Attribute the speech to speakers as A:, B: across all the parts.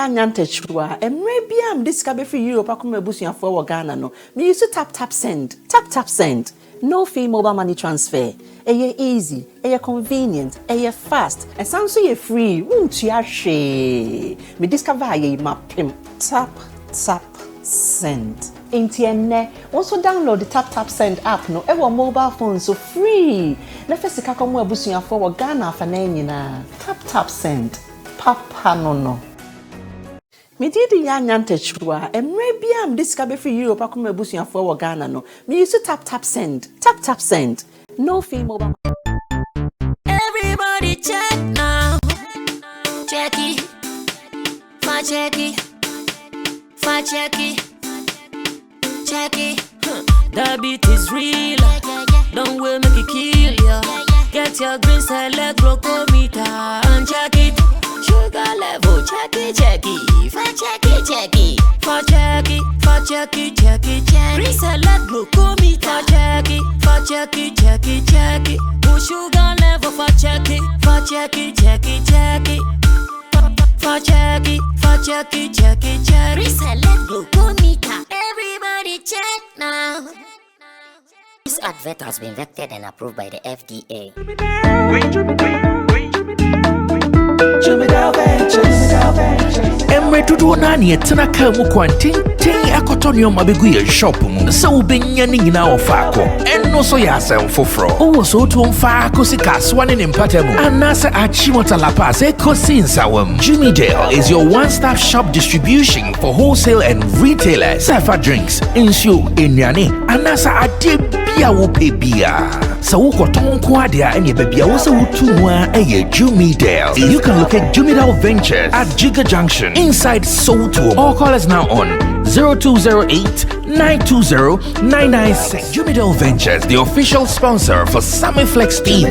A: Nyantechwa maybe am this cabe free Europe akoma ebusuafo for Ghana no me use tap send no fee mobile money transfer easy convenient fast and sounds so free won't you she me discover ye mapim tap send Intienne also download the tap send app no ever mobile phone so free na first ka komo ebusuafo for Ghana fa na nyina tap send papa no me did the Nyantechwa maybe am this cabe free Europe akoma ebusuafo for Ghana no me use tap send no fee mobile.
B: Everybody check now. Check it. That beat is real. Don't will make it kill ya. Get your green select glucometer and check it. Sugar level, check it. For check it. Green select glucometer, check it. Sugar level, for check it. For check it. Reselect glucometer. Everybody check now. This advert has been vetted and approved by the FDA.
C: Emre tudu nani etina kamu kwantin akotonyo mabegu ye shop mu se ubenya ni nyina ofako enno so ya asem foforo owo so to mfaako sika swane ne mpatamu anasa achimota lapa se kosinsawam. Jimmy Dale is your one-stop shop distribution for wholesale and retailers. Safa drinks, insure, enyane, anasa ade bia wo pebia. Sa wo koton ko ade a enye bebia wo se wutu wa eye Jimmy Dale. You can locate Jimmy Dale Ventures at Giga Junction inside Soto or call us now on 0208-920-996. Jimmy Dale Ventures, the official sponsor for Sammy Flex TV.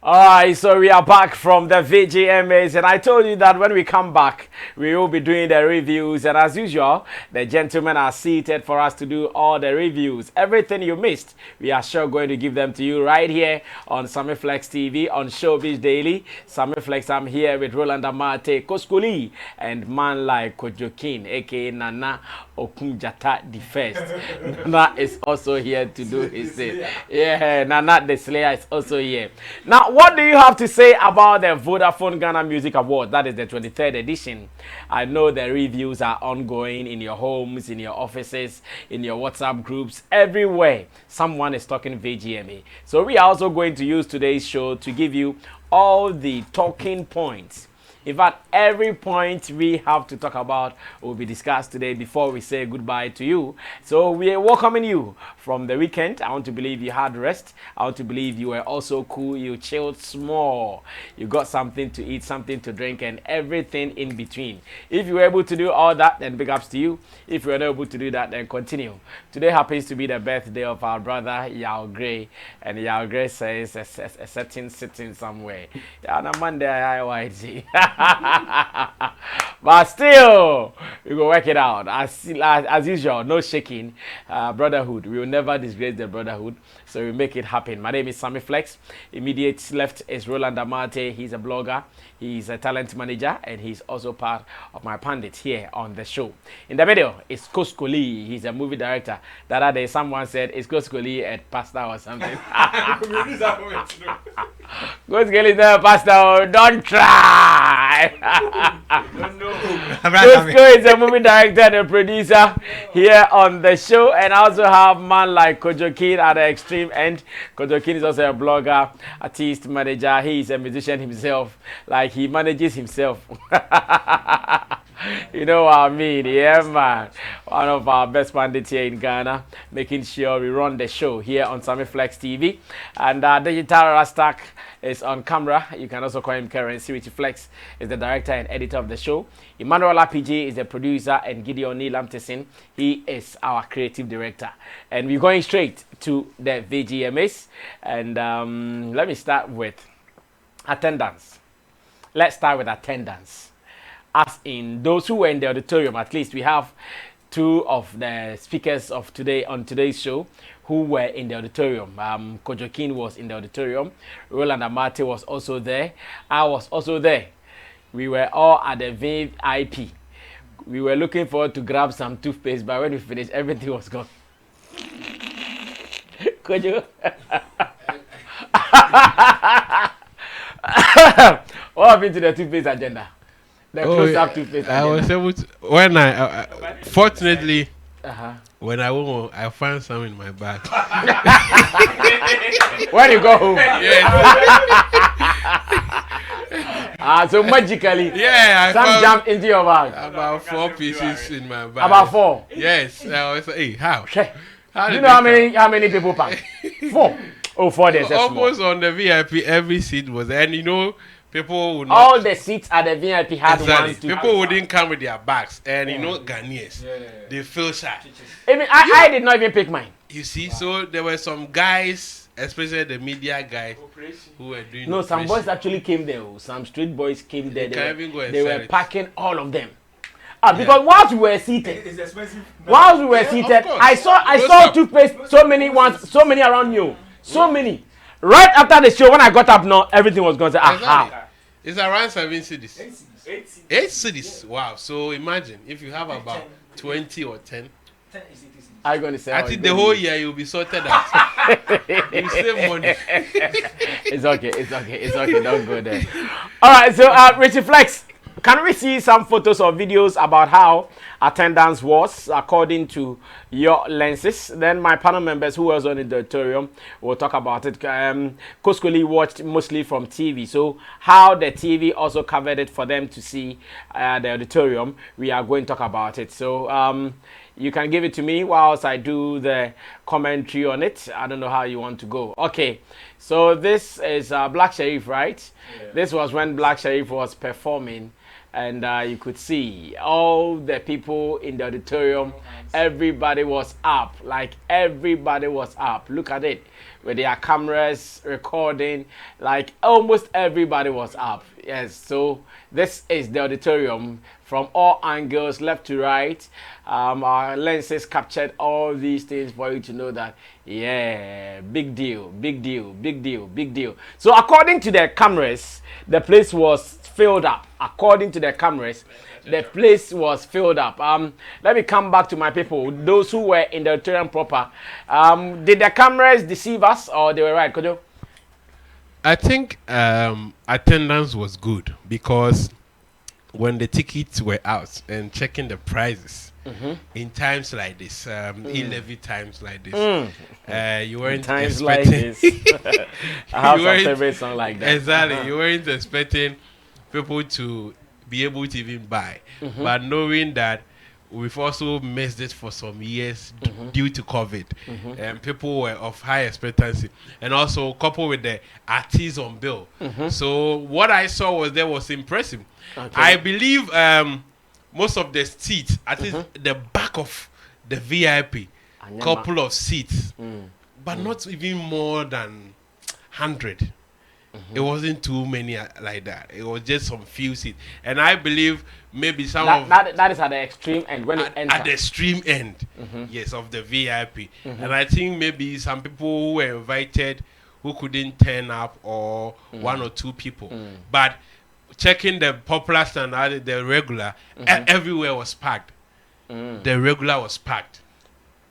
D: Alright, so we are back from the VGMAs, and I told you that when we come back, we will be doing the reviews, and as usual, the gentlemen are seated for us to do all the reviews. Everything you missed, we are sure going to give them to you right here on Sammy Flex TV, on Showbiz Daily. Sammy Flex, I'm here with Roland Amate, Koskuli, and man like Kojokin, aka Nana Okunjata the First. Nana is also here to do his thing. Yeah, Nana the Slayer is also here. Now, what do you have to say about the Vodafone Ghana Music Awards? That is the 23rd edition. I know the reviews are ongoing in your homes, in your offices, in your WhatsApp groups, everywhere. Someone is talking VGMA. So we are also going to use today's show to give you all the talking points. In fact, every point we have to talk about will be discussed today before we say goodbye to you. So we are welcoming you from the weekend. I want to believe you had rest. I want to believe you were also cool. You chilled small. You got something to eat, something to drink, and everything in between. If you were able to do all that, then big ups to you. If you were not able to do that, then continue. Today happens to be the birthday of our brother Yao Gray, and Yao Gray says a certain sitting somewhere. Yeah, on a Monday I see. But still, we go work it out. As usual, no shaking. Brotherhood. We will never disgrace the brotherhood. So we make it happen. My name is Sammy Flex. Immediate left is Roland Amate. He's a blogger. He's a talent manager. And he's also part of my pundit here on the show. In the middle is Koskoli. He's a movie director. The other day, someone said, is Koskoli a pastor or something? Koskoli is not a pastor. Don't try. Kosko is a movie director and a producer here on the show, and I also have man like Kojokin at the extreme end. Kojokin is also a blogger, artist, manager. He is a musician himself, like he manages himself. You know what I mean? Yeah, man. One of our best pundits here in Ghana, making sure we run the show here on Sammy Flex TV. And Digital Rastak is on camera. You can also call him Currency. Richie Flex is the director and editor of the show. Emmanuel RPG is the producer, and Gideon Neil Amtesin, he is our creative director. And we're going straight to the VGMAs. And let me start with attendance. Let's start with attendance. As in those who were in the auditorium, at least we have two of the speakers of today on today's show who were in the auditorium. Kojokin was in the auditorium. Roland Amate was also there. I was also there. We were all at the VIP. We were looking forward to grab some toothpaste, but when we finished, everything was gone. Kojo? What happened to the toothpaste agenda? The close-up toothpaste agenda.
E: I was able to, when I fortunately, when I went home, I found some in my bag.
D: When you go home?
E: Yes.
D: So magically,
E: yeah,
D: some jumped into your bag.
E: About 4 pieces in my bag.
D: About 4?
E: Yes. I was like, hey, how?
D: Do you know how many people pack? 4. Oh, 4 days.
E: Almost on the VIP, every seat was there. And you know, people would not.
D: All the seats at the VIP had
E: exactly.
D: 1, 2.
E: People wouldn't come with their bags. And you know, Ghanaians, they feel shy.
D: I did not even pick mine.
E: You see, so there were some guys, especially the media guys, who were doing.
D: No, some boys actually came there. Some street boys came there. They were packing all of them. Because whilst we were seated, I saw toothpaste so many around you, so many. Right after the show, when I got up, now everything was gone.
E: It's around 7 cities. 8 cities. Wow. So imagine if you have about 20 or 10.
D: I'm going to say.
E: I think the whole year you'll be sorted out. You save money.
D: It's okay. Don't go there. All right. So, Richie Flex, can we see some photos or videos about how attendance was according to your lenses? Then my panel members who was on the auditorium will talk about it. Koskoli watched mostly from TV, so how the TV also covered it for them to see the auditorium, we are going to talk about it. So you can give it to me whilst I do the commentary on it. I don't know how you want to go. Okay, so this is Black Sherif, right? Yeah. This was when Black Sherif was performing and you could see all the people in the auditorium. Everybody was up, like everybody was up. Look at it, with their cameras recording, like almost everybody was up. Yes, so this is the auditorium from all angles, left to right. Our lenses captured all these things for you to know that, yeah, big deal, big deal, big deal, big deal. So according to the cameras, the place was filled up. According to the cameras, the place was filled up. Let me come back to my people, those who were in the auditorium proper. Did the cameras deceive us, or they were right? Could you?
E: I think attendance was good because when the tickets were out and checking the prices in times like this, e-levy times like this, you weren't
D: Times
E: expecting.
D: like this. I have
E: You
D: some
E: weren't-
D: favorite song like that.
E: Exactly, you weren't expecting people to be able to even buy, but knowing that we've also missed it for some years due to COVID, and people were of high expectancy, and also coupled with the artists on bill. So what I saw was impressive. I believe most of the seats, at least the back of the VIP, couple of seats, but not even more than 100. It wasn't too many like that. It was just some few seats, and I believe maybe some of
D: that is at the extreme end when you enter.
E: at the extreme end, yes, of the VIP. And I think maybe some people who were invited who couldn't turn up, or one or two people. But checking the popular standard, the regular, everywhere was packed. The regular was packed.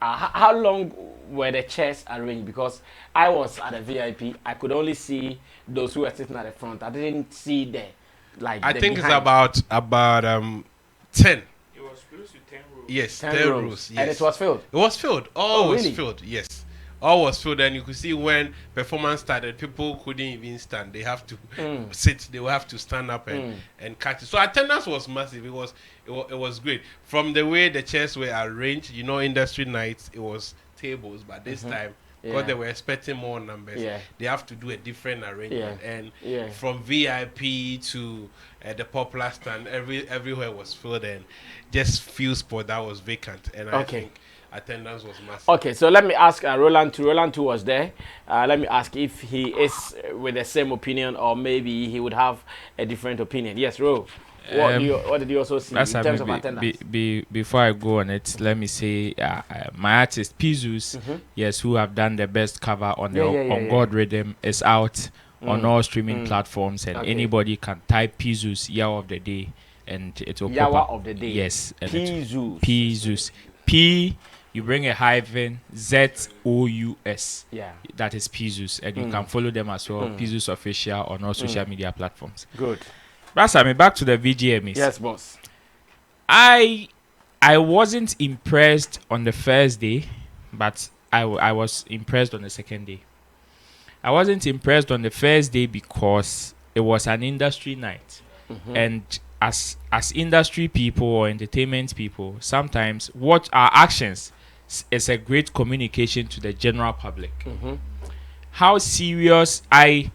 D: How long were the chairs arranged? Because I was at a VIP, I could only see those who were sitting at the front. I didn't see the
E: I
D: the
E: think
D: behind.
E: it's about 10.
F: It was close to 10 rows.
E: Yes,
D: 10
E: 10
D: rows.
E: rows. Yes.
D: And it was filled.
E: It was filled. All
D: Oh,
E: was
D: really?
E: filled. Yes, all was filled, and you could see when performance started, people couldn't even stand. They have to sit. They will have to stand up and catch it. So attendance was massive. It was great. From the way the chairs were arranged, industry nights, it was tables, but this time, because they were expecting more numbers, they have to do a different arrangement. And from VIP to the popular stand, everywhere was filled, and just few spots that was vacant. And I think attendance was massive.
D: Okay, so let me ask Roland too. Roland too was there. Let me ask if he is with the same opinion, or maybe he would have a different opinion. Yes, Ro. What did you also see in terms of attendance?
F: Before I go on it, let me say my artist Pizus, yes, who have done the best cover on on God Rhythm, is out on all streaming platforms, and anybody can type Pizus Year of the Day, and it will pop
D: Yawa
F: up.
D: of the Day.
F: Yes,
D: Pizus.
F: Pizus. P, you bring a hyphen, ZOUS.
D: Yeah.
F: That is Pizus, and you can follow them as well. Pizus Official on all social media platforms.
D: Good.
F: Rasa, back to the VGMAs.
D: Yes, boss.
F: I wasn't impressed on the first day, but I was impressed on the second day. I wasn't impressed on the first day because it was an industry night, and as industry people or entertainment people, sometimes what our actions is a great communication to the general public. How serious I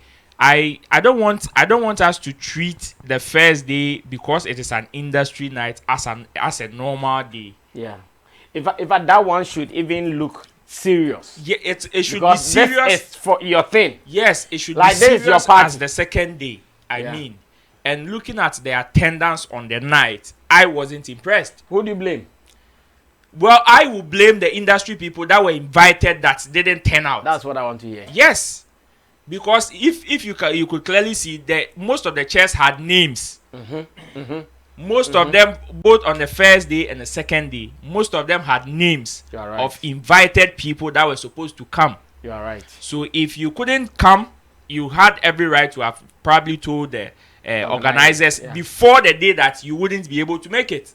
F: don't want us to treat the first day, because it is an industry night, as a normal day.
D: Yeah. If that one should even look serious.
F: Yeah, it should
D: Because
F: be serious.
D: this is for your thing.
F: Yes, it should
D: Like
F: be
D: this is your
F: serious
D: party.
F: as the second day.
D: Yeah.
F: I mean, and looking at the attendance on the night, I wasn't impressed.
D: Who do you blame?
F: Well, I will blame the industry people that were invited that didn't turn out.
D: That's what I want to hear.
F: Yes, because if you could clearly see that most of the chairs had names. Most of them, both on the first day and the second day, most of them had names
D: You are right.
F: of invited people that were supposed to come.
D: You are right.
F: So if you couldn't come, you had every right to have probably told the organizers before the day that you wouldn't be able to make it.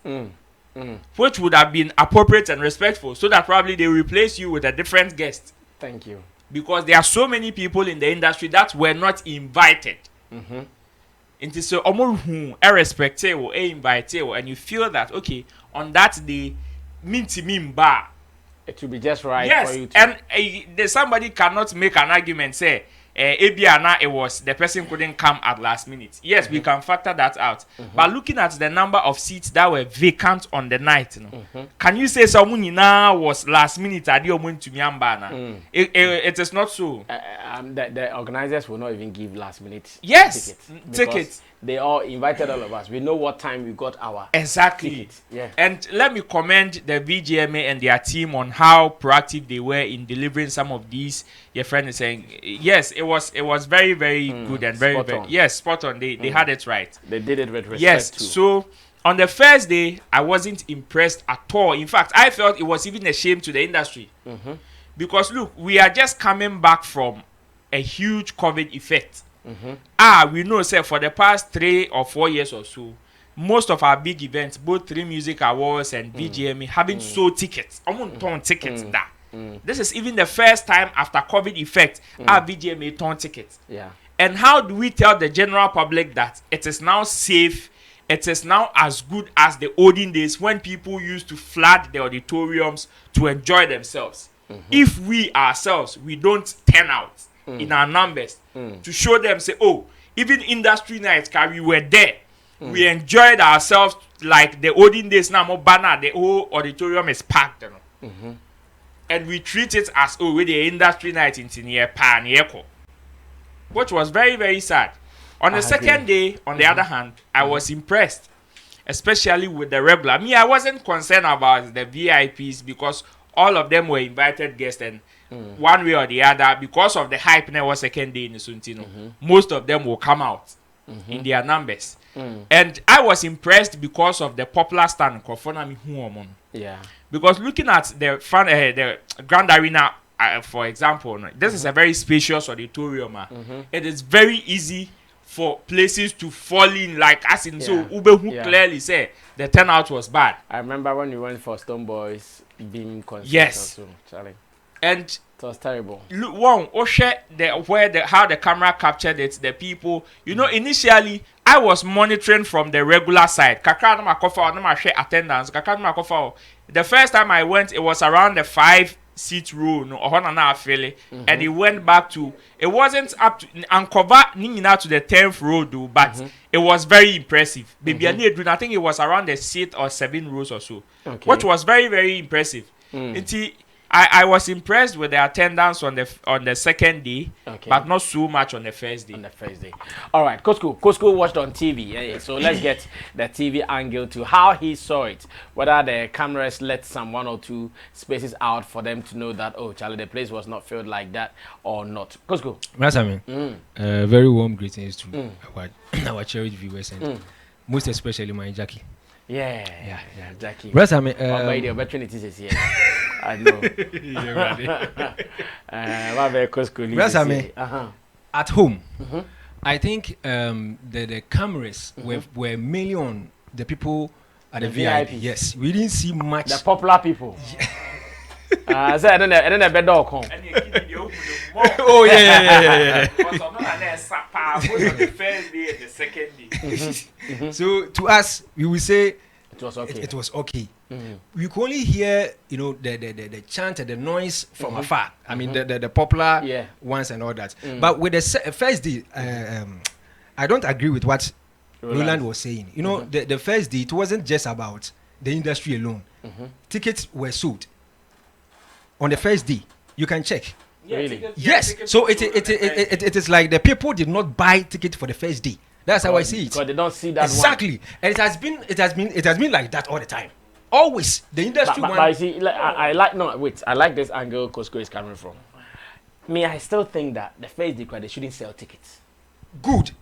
F: Which would have been appropriate and respectful, so that probably they replace you with a different guest.
D: Thank you.
F: Because there are so many people in the industry that were not invited. It is so irrespective or invited, and you feel that okay, on that day,
D: It will be just right
F: yes,
D: for you to.
F: and somebody cannot make an argument say Ebiana, it was the person couldn't come at last minute. Yes, we can factor that out. But looking at the number of seats that were vacant on the night, can you say someone now was last minute? It is not so.
D: The organizers will not even give last minute
F: tickets.
D: They all invited all of us. We know what time we got our tickets. Yeah.
F: And let me commend the VGMA and their team on how proactive they were in delivering some of these. Your friend is saying, yes, it was very, very good and very, spot on. They had it right.
D: They did it with respect.
F: Yes.
D: Too.
F: So on the first day, I wasn't impressed at all. In fact, I felt it was even a shame to the industry. Because look, we are just coming back from a huge COVID effect. We know, say, for the past 3 or 4 years or so, most of our big events, both 3 Music Awards and VGMA, haven't sold tickets. I won't turn tickets that. This is even the first time after COVID effect our VGMA turn tickets.
D: Yeah.
F: And how do we tell the general public that it is now safe? It is now as good as the olden days when people used to flood the auditoriums to enjoy themselves. If we ourselves, we don't turn out in our numbers to show them, say, oh, even industry nights, we were there. We enjoyed ourselves like the olden days. Now, more banner, the whole auditorium is packed. You know? And we treat it as, oh, with the industry night in Tinia Pan, which was very, very sad. On the second day, on the other hand, I was impressed, especially with the regular. Me, I wasn't concerned about the VIPs because all of them were invited guests, and one way or the other, because of the hype now was second day in the Suntino, most of them will come out in their numbers. And I was impressed because of the popular stand.
D: Yeah.
F: Because looking at the front, the Grand Arena, for example, this is a very spacious auditorium. It is very easy for places to fall in, like as in so Ube who clearly said the turnout was bad.
D: I remember when we went for Stone Boys being concert.
F: Yes.
D: Also, Charlie.
F: And
D: it was terrible.
F: Look, one, how the camera captured it, the people. You know, initially I was monitoring from the regular side. Attendance. The first time I went, it was around the 5-seat row, and it went back to. It wasn't up to uncover to the 10th row, though, but it was very impressive. I think it was around the 6 or 7 rows or so, which was very, very impressive. I was impressed with the attendance on the second day, but not so much on the first day.
D: All right, Costco watched on TV. So let's get the TV angle to how he saw it. Whether the cameras let some 1 or 2 spaces out for them to know that, oh, Charlie, the place was not filled like that or not. Costco.
G: Very warm greetings to our cherished viewers and most especially my Jackie.
D: Yeah, Jackie.
G: The
D: opportunity is here. I know.
G: At home, I think the cameras were mainly on the people at the VIP. Yes, we didn't see much.
D: The popular people. I said, and then a bed dog come.
G: Oh yeah.
F: The first day and the second day.
G: So to us, we will say
D: it was okay.
G: It was okay. We could only hear, the chant and the noise from afar. I mean, the popular ones and all that. But with the first day, I don't agree with what Roland was saying. The first day, it wasn't just about the industry alone. Tickets were sold on the first day. You can check.
D: Really?
G: Yes. So it is like the people did not buy tickets for the first day. That's how I see it.
D: Because they don't see that
G: exactly. And it has been like that all the time. Always the industry
D: but I see. I like this angle Costco is coming from. Me, I still think that the first day they shouldn't sell tickets.
G: Good.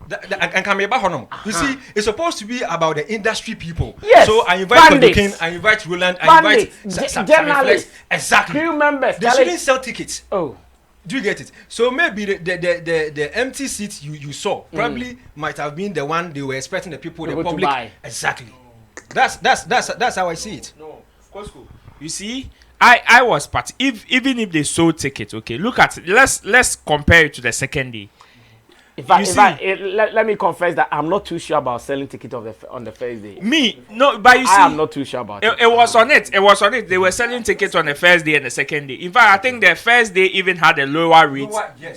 G: And can be about honor. You see, it's supposed to be about the industry people.
D: Yes.
G: So I invite King, I invite Roland, I invite
D: journalists.
G: Exactly.
D: Crew members.
G: They shouldn't sell tickets.
D: Oh.
G: Do you get it? So maybe the empty seat you saw probably might have been the one they were expecting the people the public. To buy. Exactly. That's how I see it.
F: No, Costco. You see, I was part. Even if they sold tickets, okay. Look at let's compare it to the second day.
D: Let me confess that I'm not too sure about selling tickets on the first day.
F: Me, no, but you see,
D: I am not too sure about it.
F: It was on it. It was on it. They were selling tickets on the first day and the second day. In fact, I think the first day even had a lower rate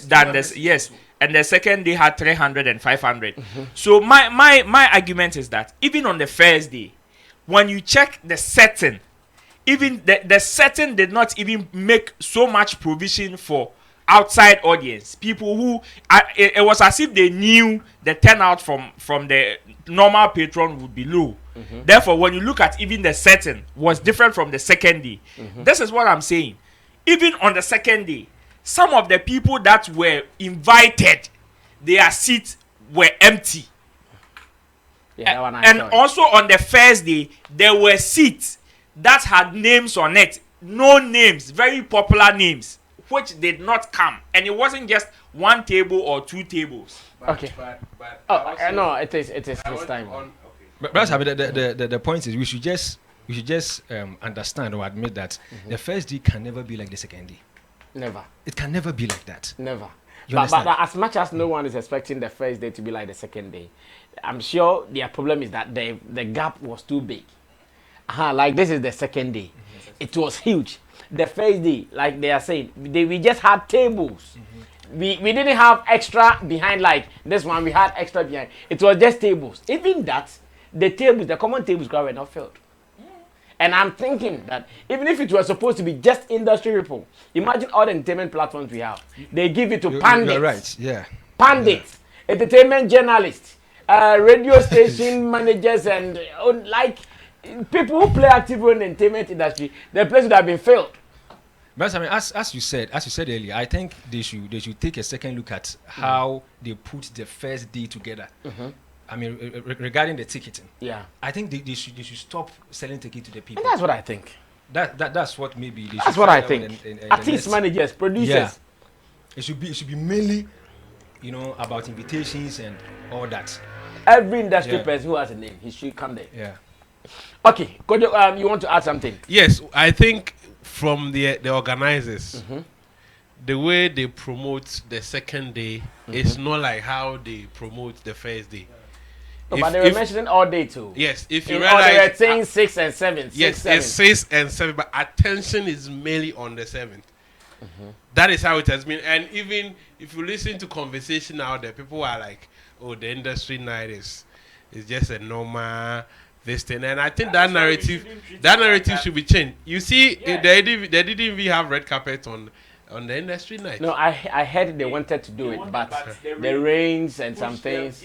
F: than this. Yes, and the second day had 300 and 500. So my argument is that even on the first day, when you check the setting, even the setting did not even make so much provision for outside audience, people who it was as if they knew the turnout from the normal patron would be low. Therefore, when you look at even the setting was different from the second day. This is what I'm saying. Even on the second day, some of the people that were invited, their seats were empty. And also on the first day, there were seats that had names on it, no names, very popular names, which did not come, and it wasn't just one table or two tables.
D: Okay. No, it is this time.
G: But the point is, we should just understand or admit that the first day can never be like the second day.
D: Never.
G: It can never be like that.
D: Never.
G: But
D: as much as no one is expecting the first day to be like the second day, I'm sure their problem is that the gap was too big. Like this is the second day. It was huge. The first day, like they are saying, we just had tables. We didn't have extra behind like this one. We had extra behind. It was just tables. Even that, the common tables were not filled. And I'm thinking that even if it was supposed to be just industry people, imagine all the entertainment platforms we have. They give it to pundits.
G: You're right. Yeah.
D: Pundits, entertainment journalists, radio station managers, and like people who play actively in the entertainment industry. The place would have been filled.
G: But I mean, as you said earlier, I think they should take a second look at how they put the first day together. I mean, regarding the ticketing.
D: Yeah.
G: I think they should stop selling tickets to the people.
D: And that's what I think.
G: That's what maybe they should.
D: That's what I think. Artists, managers, producers.
G: Yeah. It should be mainly, about invitations and all that.
D: Every industry person who has a name, he should come there.
G: Yeah.
D: Okay, Kojo, you want to add something?
E: Yes, I think from the organizers, the way they promote the second day is not like how they promote the first day.
D: No, but they were mentioning all day too.
E: Yes, if you
D: realize, they were saying 6 and 7.
E: Yes, it's 6 and 7, but attention is mainly on the 7th. That is how it has been. And even if you listen to conversation out there, people are like, "Oh, the industry night is just a normal this thing." And I think that narrative should be changed. You see, they didn't even have red carpet on the industry night.
D: No, I heard they wanted to do it, but the rains and some things,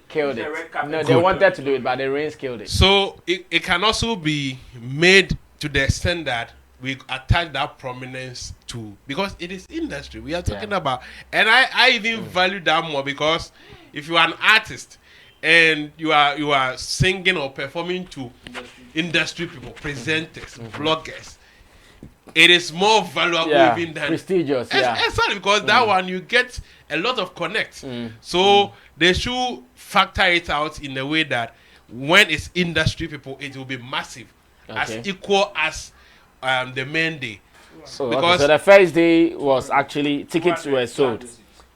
D: killed it. No, they wanted to do it, but the rains killed it.
E: So it can also be made to the extent that we attach that prominence to, because it is industry we are talking about. And I even value that more, because if you are an artist and you are singing or performing to industry people, presenters, bloggers, it is more valuable even than
D: prestigious.
E: Exactly, because that one you get a lot of connects. So they should factor it out in a way that when it's industry people, it will be massive, as equal as the main day.
D: So the first day was actually tickets were sold,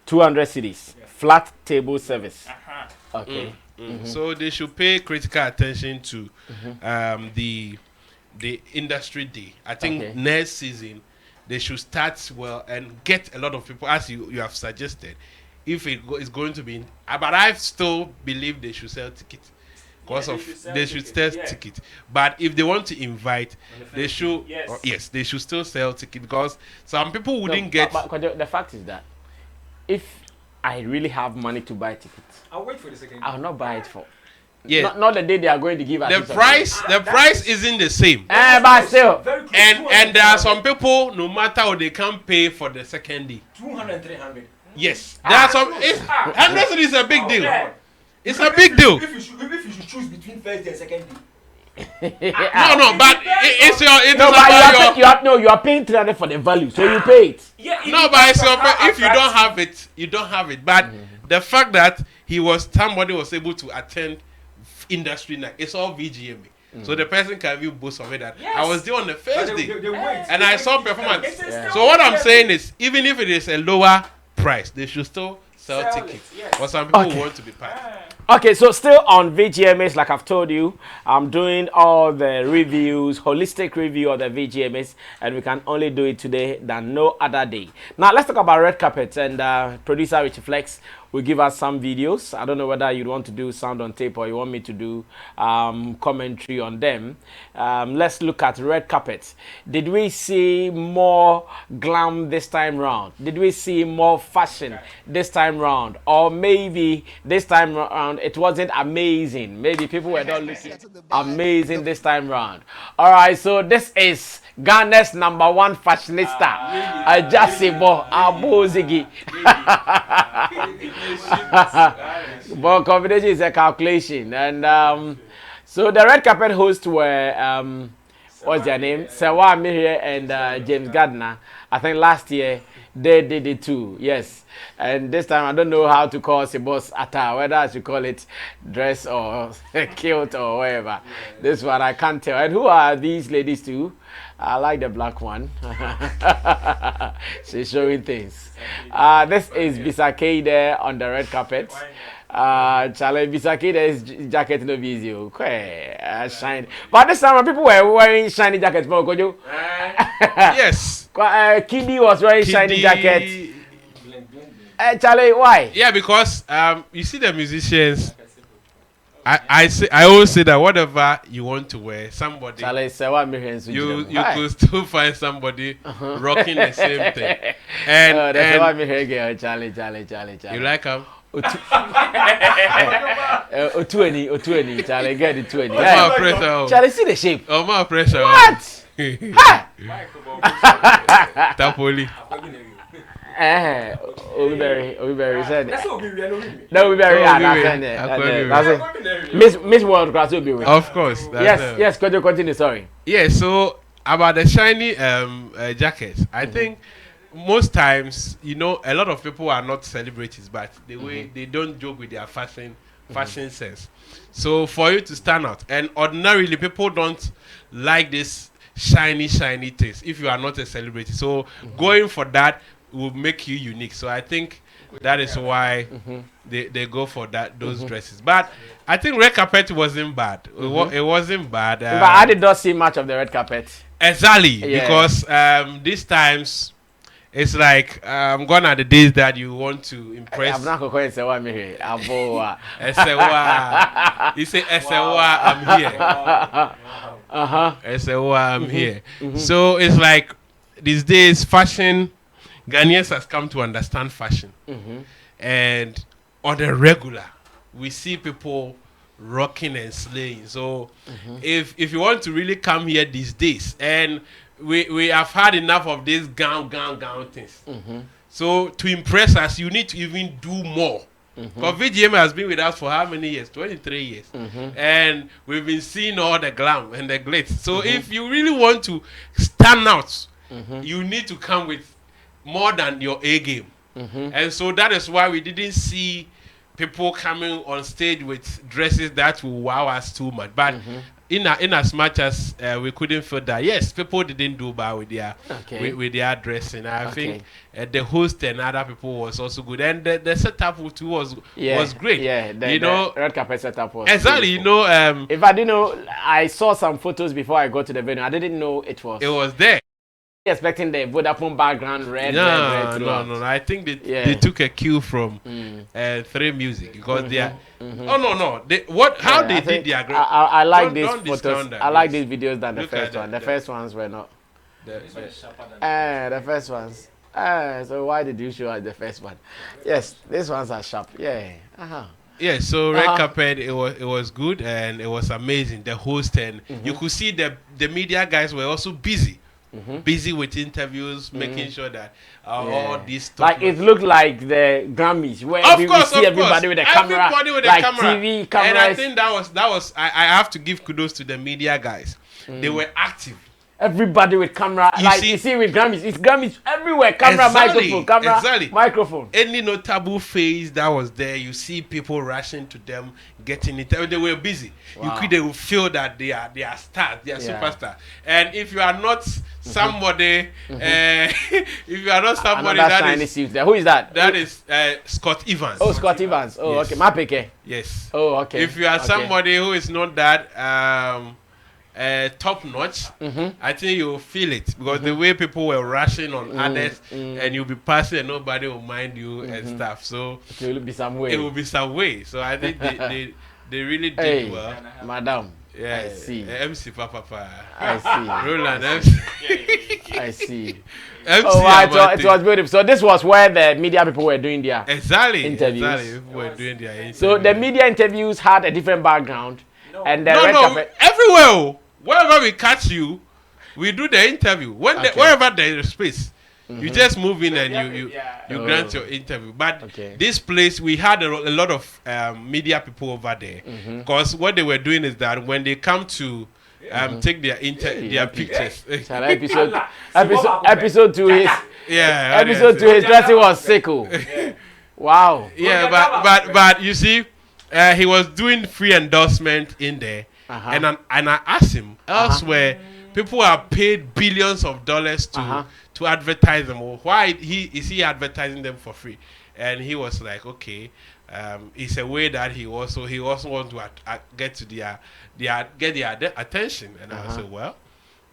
D: 200 cedis, flat table service. Okay.
E: So they should pay critical attention to the industry day. I think next season they should start well and get a lot of people, as you have suggested. If it is going to be, but I still believe they should sell tickets. They should sell tickets. But if they want to invite, they should they should still sell tickets, because some people wouldn't get.
D: But the fact is that if I really have money to buy tickets,
G: I'll wait for the second.
D: I'll not buy it for.
E: Yeah.
D: Not the day they are going to give us.
E: The price isn't the same.
D: But still.
E: And there are some people, no matter what, they can't pay for the second day.
G: 200, 300.
E: Yes. There are some. And this is a big deal. It's a big deal.
G: If you should choose between first day and second day.
E: No, but it's your.
D: You are paying 300 for the value, so you pay it.
E: No, but it's your. If you don't have it, you don't have it. But the fact that somebody was able to attend industry night, it's all VGMA. So the person can view both of it. That I was there on the first day, and I saw performance. So what I'm saying is, even if it is a lower price, they should still sell tickets. But some people want to be part.
D: Okay, so still on VGMAs, like I've told you, I'm doing all the reviews, holistic review of the VGMAs, and we can only do it today than no other day. Now, let's talk about red carpet, and producer Richie Flex will give us some videos. I don't know whether you want to do sound on tape or you want me to do commentary on them. Let's look at red carpet. Did we see more glam this time round? Did we see more fashion this time round? Or maybe this time round it wasn't amazing. Maybe people were not looking amazing this time round. All right, so this is Ghana's #1 fashionista, Ajasibo Abozigi. But combination is a calculation, and so the red carpet hosts were what's their name? Sewa Mihir and James Gardner. I think last year they did it too. Yes, and this time I don't know how to call Sibos attire, whether I should call it dress or kilt or whatever. This one I can't tell. And who are these ladies too? I like the black one. She's showing things. This is Bisakay there on the red carpet. Charlie Bisakay there's jacket no visio. Shine. But this time people were wearing shiny jackets.
E: Yes.
D: Kiddy was wearing shiny jacket. Charlie, why?
E: Yeah, because you see the musicians. I always say that whatever you want to wear, somebody you could still find somebody rocking the same thing. And
D: Charlie.
E: You like them?
D: Otueni, Charlie, get the 20.
E: Charlie,
D: see the shape.
E: Oh, my pressure.
D: What?
E: Tapoli.
D: Obiberry said it. No, Obiberry, that's it. Miss World Class will be with.
E: Of course.
D: Yes, could you continue? Sorry.
E: Yeah, so about the shiny jackets, I think most times, you know, a lot of people are not celebrities, but the way they don't joke with their fashion sense. So for you to stand out, and ordinarily people don't like this shiny things if you are not a celebrity. So going for that will make you unique. So I think that is why they go for those dresses. But I think red carpet wasn't bad. It wasn't bad.
D: But I did not see much of the red carpet.
E: Exactly, because these times it's like gone are the days that you want to impress.
D: I'm not going to say what I'm here.
E: You say Esewa, I'm here. Esewa, I'm here. So it's like these days fashion. Ghanaians has come to understand fashion, and on the regular, we see people rocking and slaying. So, if you want to really come here these days, and we have had enough of these gown things. So to impress us, you need to even do more. Because VGMA has been with us for how many years? 23 years, and we've been seeing all the glam and the glitz. So if you really want to stand out, you need to come with more than your A game. And so that is why we didn't see people coming on stage with dresses that will wow us too much. But in as much as we couldn't feel that, yes, people didn't do bad with their with their dressing. I think the host and other people was also good, and the setup too was great.
D: Yeah, the red carpet setup was
E: exactly.
D: beautiful.
E: You know,
D: if I didn't know, I saw some photos before I got to the venue. I didn't know it was
E: there.
D: Expecting the Vodafone background red. No.
E: I think they took a cue from 3 Music because they are. No. How they did their.
D: I like these photos. I like these videos than the first one. The first ones were not. The first ones. So why did you show us the first one? Yes, these ones are sharp. Yeah.
E: Yeah, so red carpet, it was good and it was amazing. The host and you could see the media guys were also busy. Busy with interviews, making sure that all these stuff.
D: Like it looked like the Grammys, where you see everybody with a camera, like TV cameras.
E: And I think that was I have to give kudos to the media guys. They were active.
D: Everybody with camera, you see with Grammys, it's Grammys everywhere. Camera, microphone.
E: Any notable face that was there, you see people rushing to them, getting it. They were busy.
D: Wow.
E: They will feel that they are stars, they are superstars. And if you are not somebody, if you are not somebody that is,
D: who is that?
E: That is Scott Evans.
D: Oh, Scott Evans. Oh, yes. Okay, Mapeke.
E: Yes.
D: Oh, okay.
E: If you are somebody who is not that top notch, I think you will feel it because the way people were rushing on others and you'll be passing and nobody will mind you and stuff. So
D: it will be some way.
E: It will be some way. So I think they really did well.
D: Madam.
E: Yeah,
D: I see.
E: MC Papa.
D: I see.
E: Roland MC.
D: I see.
E: MC
D: it was beautiful. So this was where the media people were doing their interviews.
E: Exactly. People were doing their interviews.
D: So the media interviews had a different background. And the red carpet.
E: Everywhere. Wherever we catch you, we do the interview. Wherever there is space, you just move in and you grant your interview. But this place, we had a lot of media people over there. Because what they were doing is that when they come to take their pictures.
D: Episode 2 is episode 2 his dressing was sick. Wow.
E: Yeah, but you see, he was doing free endorsement in there. And I asked him, elsewhere, people are paid billions of dollars to advertise them. Why is he advertising them for free? And he was like, okay, it's a way that he also want to get to their attention. And I said, well,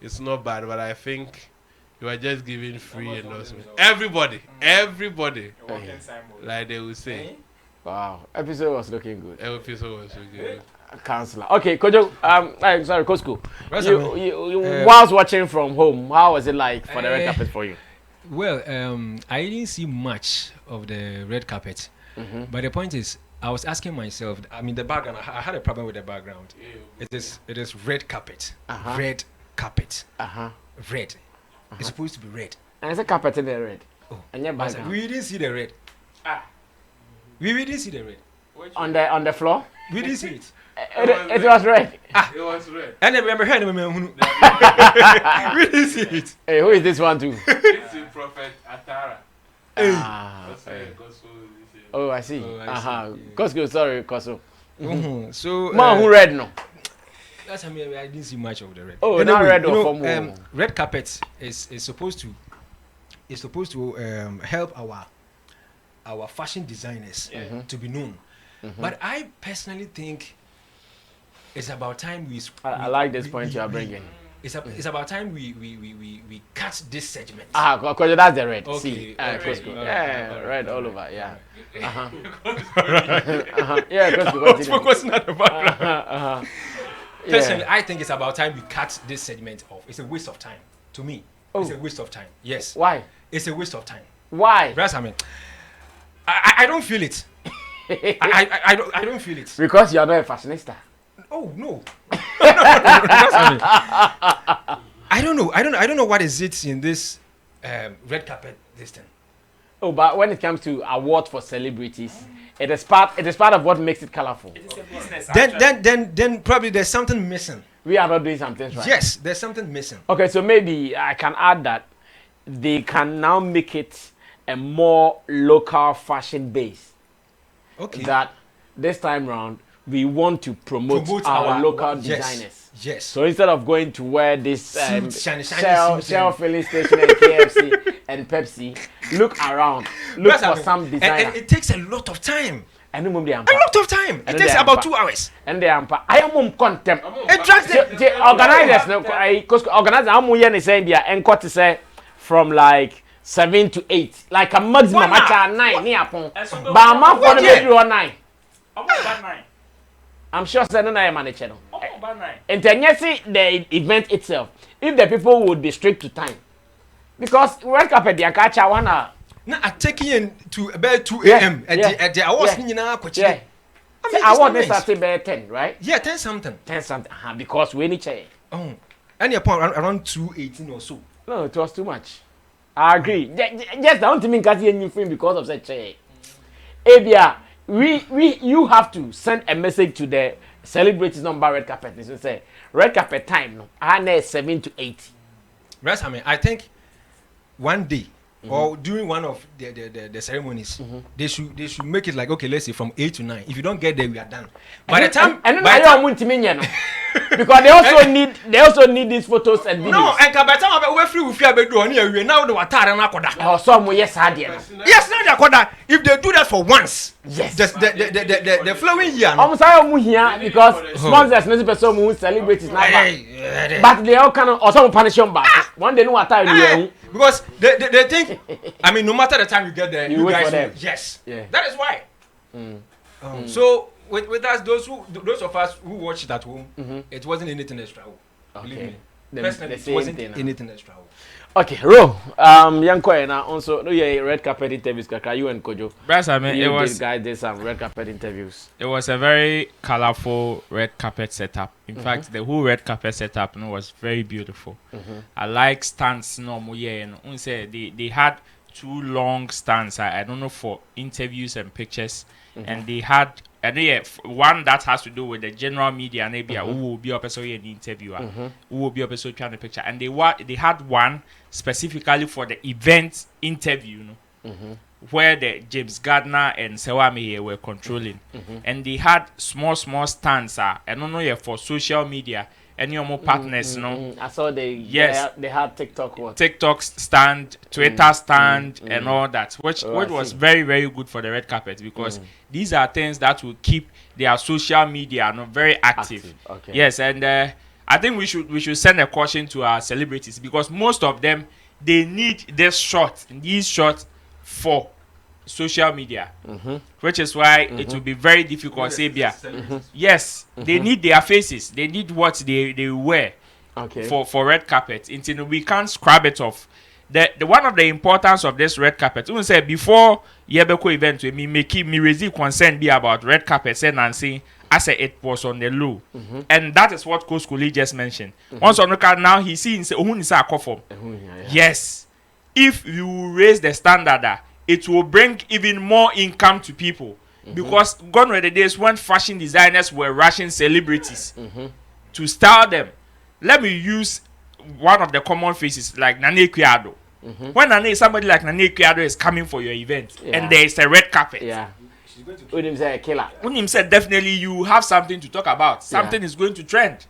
E: it's not bad, but I think you are just giving free endorsement. Everybody, like they would say.
D: Wow, episode was looking good.
E: Episode was looking good.
D: Counselor. Okay, Kojo, sorry, Cosco. You whilst watching from home, how was it like for the red carpet for you?
G: Well, I didn't see much of the red carpet. But the point is, I was asking myself, I mean, the background, I had a problem with the background. It is red carpet. Red carpet. Red. It's supposed to be red.
D: And it's a carpet in the red.
G: Oh.
D: And your background.
G: We didn't see the red. We didn't see the red.
D: On the floor?
G: We didn't see it.
D: It was red.
E: It was red.
G: And then we didn't see it.
D: Hey, who is this one too?
E: It's the Prophet Atara.
D: Oh, I see. Cosco, sorry, Cosco.
G: So
D: man who red no.
G: That's I mean I didn't see much of the red.
D: Oh, anyway, not red or from
G: red carpet is supposed to help our fashion designers to be known. But I personally think it's about time
D: I like this point you are bringing.
G: It's about time we cut this segment.
D: Because that's the red.
G: Okay.
D: See, red all over. Yeah.
G: Yeah,
D: Cosco,
G: not the background. Personally, I think it's about time we cut this segment off. It's a waste of time to me. It's a waste of time. Yes.
D: Why?
G: It's a waste of time.
D: Why?
G: That's I mean. I don't feel it. I don't feel it.
D: Because you are not a fashionista.
G: Oh no. I don't know. I don't know what is it in this red carpet this thing.
D: Oh, but when it comes to award for celebrities, it is part of what makes it colorful.
F: It is a business.
G: Then probably there's something missing.
D: We are not doing something right.
G: Yes, there's something missing.
D: Okay, so maybe I can add that they can now make it a more local fashion base.
G: Okay.
D: That this time round we want to promote our local designers.
G: Yes.
D: So instead of going to where this Shell filling station and KFC and Pepsi, look around, look for some designer.
G: And it takes a lot of time.
D: A lot
G: of time. It takes about 2 hours.
D: And they are I am contempt.
G: It drags
D: the organizers. I'm saying they are encouraged to say from like 7 to 8, like a maximum at 9 near upon. But I'm for the middle 9. I'm sure Senna I manage it. And then you see the event itself. If the people would be strict to time, because red carpet they catch one hour.
G: Now I take in to about 2 a.m. at the hours
D: yeah. I want this at about 10, right?
G: Yeah, 10 something.
D: 10 something. Because we need change.
G: Oh, and your point around 2:18 or so.
D: No, it was too much. I agree. Just don't mean anything because of that change. Abia, you have to send a message to the celebrities number red carpet. This will say red carpet time. No, I need 7 to 8.
G: Rest, I mean, I think one day or during one of the ceremonies, they should make it like, okay, let's say from 8 to 9. If you don't get there, we are done. By the time,
D: because they also need these photos and videos.
G: No, and by the time we're free, we feel now the water and akoda.
D: Oh, some yes,
G: yes, now the akoda. If they do that for once,
D: yes,
G: the following year.
D: I'm sorry, here because sponsors, many person who celebrate is not bad, but they all kind of also punish them back. One day, no water.
G: Because they think, I mean, no matter the time you get there,
D: you wait
G: guys
D: for them.
G: Yes,
D: yeah.
G: That is why. So with us, those of us who watched it at home, it wasn't anything extra. Believe me. Personally, it wasn't anything extra.
D: Okay, Ro, Yanko and also no, yeah, red carpet interviews. Kaka, you and Kojo.
F: Brass, I mean,
D: guys did some red carpet interviews.
F: It was a very colorful red carpet setup. In fact, the whole red carpet setup was very beautiful. I like stands, they had 2 long stands. I don't know, for interviews and pictures, and they had. And one that has to do with the general media, maybe who will be up as an interviewer, who will be up as trying the picture, and they had one specifically for the event interview, where the James Gardner and Sewame were controlling, and they had small stands. I don't know for social media. Any more partners,
D: I saw they had
F: TikTok stand, Twitter stand, and all that, which was very, very good for the red carpet, because these are things that will keep their social media very active.
D: Okay.
F: Yes, and I think we should send a caution to our celebrities, because most of them, they need these shots for social media, which is why it will be very difficult. Yes, they need their faces, they need what they wear for red carpet. Until we can't scrub it off. The one of the importance of this red carpet, we say before Yebeko event, me raise concern be about red carpet and say I said it was on the low, and that is what Coach Kuli just mentioned. Once on the card now, he sees yes, if you raise the standard, it will bring even more income to people, because gone were the days when fashion designers were rushing celebrities to style them. Let me use one of the common faces like Nane Kwiado. When somebody like Nane Kwiado is coming for your event and there is a red carpet, Unim said definitely you have something to talk about. Something is going to trend.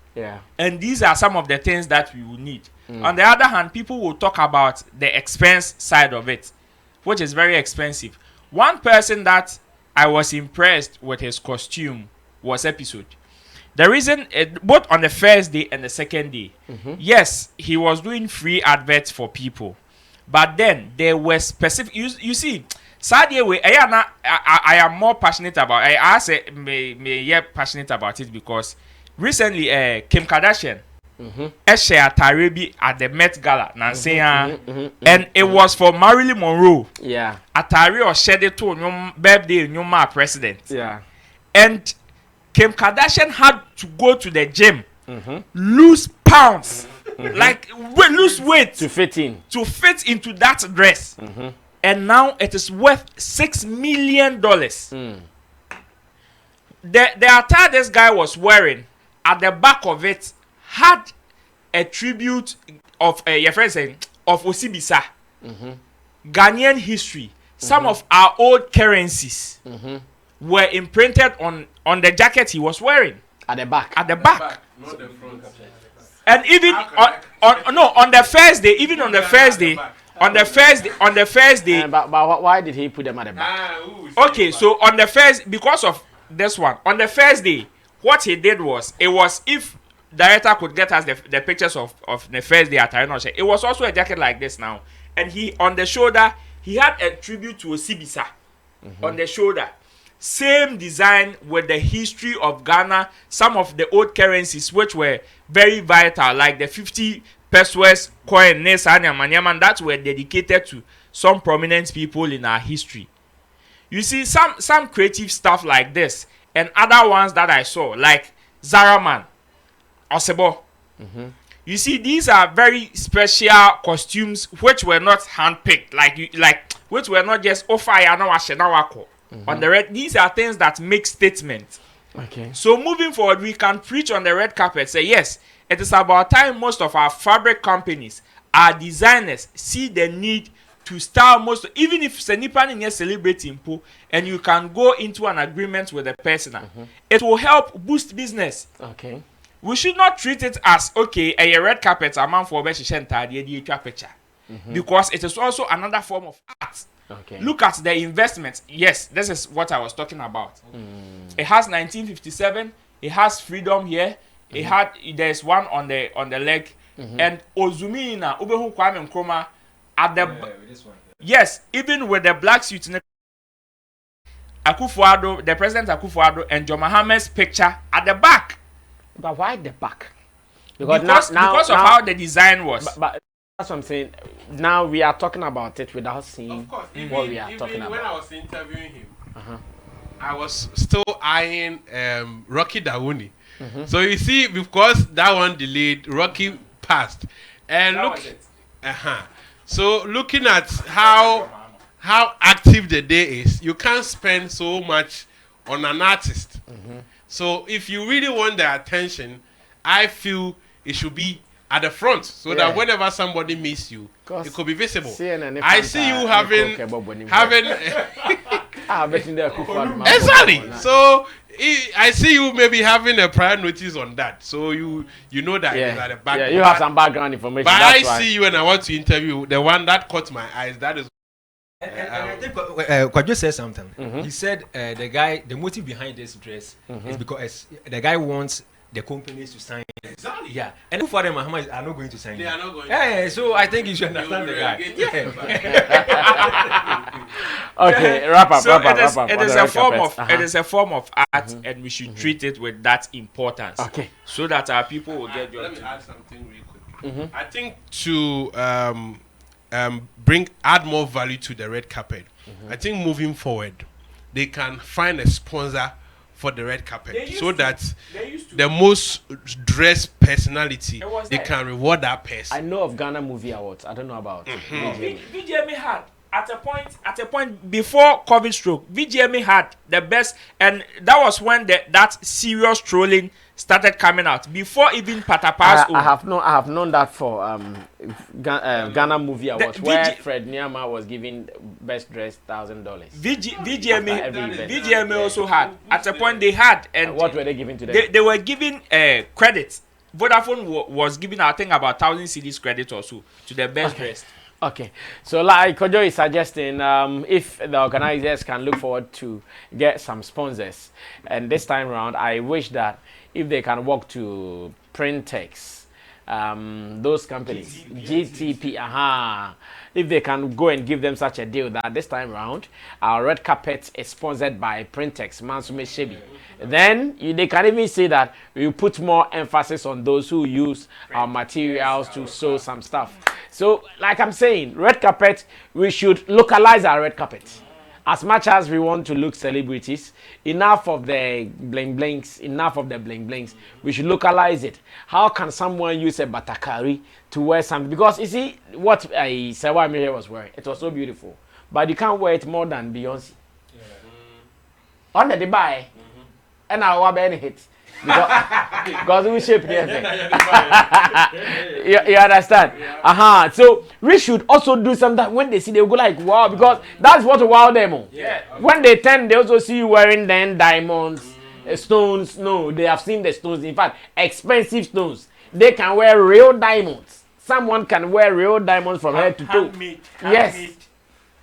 F: And these are some of the things that we will need. On the other hand, people will talk about the expense side of it, which is very expensive. One person that I was impressed with his costume was Episode. The reason, both on the first day and the second day, yes, he was doing free adverts for people, but then there were specific. You see, sadly, I am more passionate about. I say passionate about it because recently, Kim Kardashian. Atarebi at the Met Gala, and it was for Marilyn Monroe. Atari or shed it to birthday Numa president. And Kim Kardashian had to go to the gym, lose pounds, lose weight
D: to fit
F: into that dress, and now it is worth $6 million. The attire this guy was wearing, at the back of it, had a tribute of your friend saying of Osibisa, Ghanaian history. Some of our old currencies were imprinted on the jacket he was wearing
D: at the back.
E: Not the front.
F: And even on the first day,
D: but why did he put them at the back?
F: Okay, so on the first, because of this one, on the first day, what he did was, if director could get us the pictures of the first day at Arenoche, it was also a jacket like this now, and he on the shoulder he had a tribute to Osibisa on the shoulder, same design with the history of Ghana, some of the old currencies which were very vital, like the 50 pesos coin, that were dedicated to some prominent people in our history. You see, some creative stuff like this, and other ones that I saw, like Zaraman, Osebo. You see, these are very special costumes which were not handpicked, which were not just on the red. These are things that make statements.
D: Okay.
F: So moving forward, we can preach on the red carpet. Say yes, it is about time most of our fabric companies our designers see the need to style most, even if it's a nipa in celebrating po, and you can go into an agreement with the person, it will help boost business.
D: Okay.
F: We should not treat it as okay, a red carpet a man for picture, because it is also another form of art.
D: Okay.
F: Look at the investment. Yes, this is what I was talking about. It has 1957. It has freedom here. It had, there's one on the leg, and Ozumina Ubehu Kwame Nkrumah at the
G: this one.
F: yes, even with the black suit, Akufo-Addo, the President Akufo-Addo, and John Mohammed's picture at the back.
D: But why the back?
F: Because of how the design was.
D: But that's what I'm saying. Now we are talking about it without seeing
E: Of course,
D: what we are talking
E: even when
D: about.
E: I was interviewing him, I was still eyeing Rocky Dawuni. So you see, because that one delayed, Rocky passed. And
F: That
E: look,
F: was it.
E: so looking at how active the day is, you can't spend so much on an artist. So if you really want their attention, I feel it should be at the front, so that whenever somebody meets you, it could be visible. I see you having exactly. So I see you maybe having a prior notice on that, so you know that it's at the back.
D: Yeah, you have some background information.
E: But
D: That's
E: I see you and I want to interview the one that caught my eyes. That is.
G: And I think Kwadwo said something. He said the motive behind this dress is because the guy wants the companies to sign.
E: Exactly.
G: Yeah, and for them, Muhammad are not going to sign.
E: They are not going.
G: Yeah, so I think you should understand the guy.
D: Okay, wrap up.
F: It is a form of art, and we should treat it with that importance.
D: Okay.
F: So that our people will get your.
E: Let me add something real quick. I think to add more value to the red carpet, I think moving forward, they can find a sponsor for the red carpet, so that the most dressed personality, they can reward that person.
D: I know of Ghana Movie Awards. I don't know about
F: VGMA had at a point before COVID stroke, VGMA had the best, and that was when that serious trolling started coming out before even Patapa's.
D: I have known that for Ghana Movie Awards, where Fred Niama was given best dressed $1,000.
F: VGMA also had at a point they had, and
D: what were they giving to them?
F: They were giving credit. Vodafone was giving, I think, about 1,000 CDs credit or so to the best dressed.
D: Okay, so like Kojo is suggesting, if the organizers can look forward to get some sponsors, and this time around, I wish that if they can walk to Printex, those companies, GTP, if they can go and give them such a deal that this time around, our red carpet is sponsored by Printex, Mansume Shebi. Then they can even say that we put more emphasis on those who use our materials to sew some stuff. So, like I'm saying, red carpet, we should localize our red carpet. As much as we want to look celebrities, enough of the bling blings, we should localize it. How can someone use a batakari to wear something? Because you see, what Sewa Amiri was wearing, it was so beautiful. But you can't wear it more than Beyonce. On the Dubai, and I will be hit. Because we shape anything. You understand? So we should also do something when they see, they will go like, wow, because that's what wow them. When they turn, they also see you wearing then diamonds, stones. No, they have seen the stones. In fact, expensive stones. They can wear real diamonds. Someone can wear real diamonds from head to toe. Yes.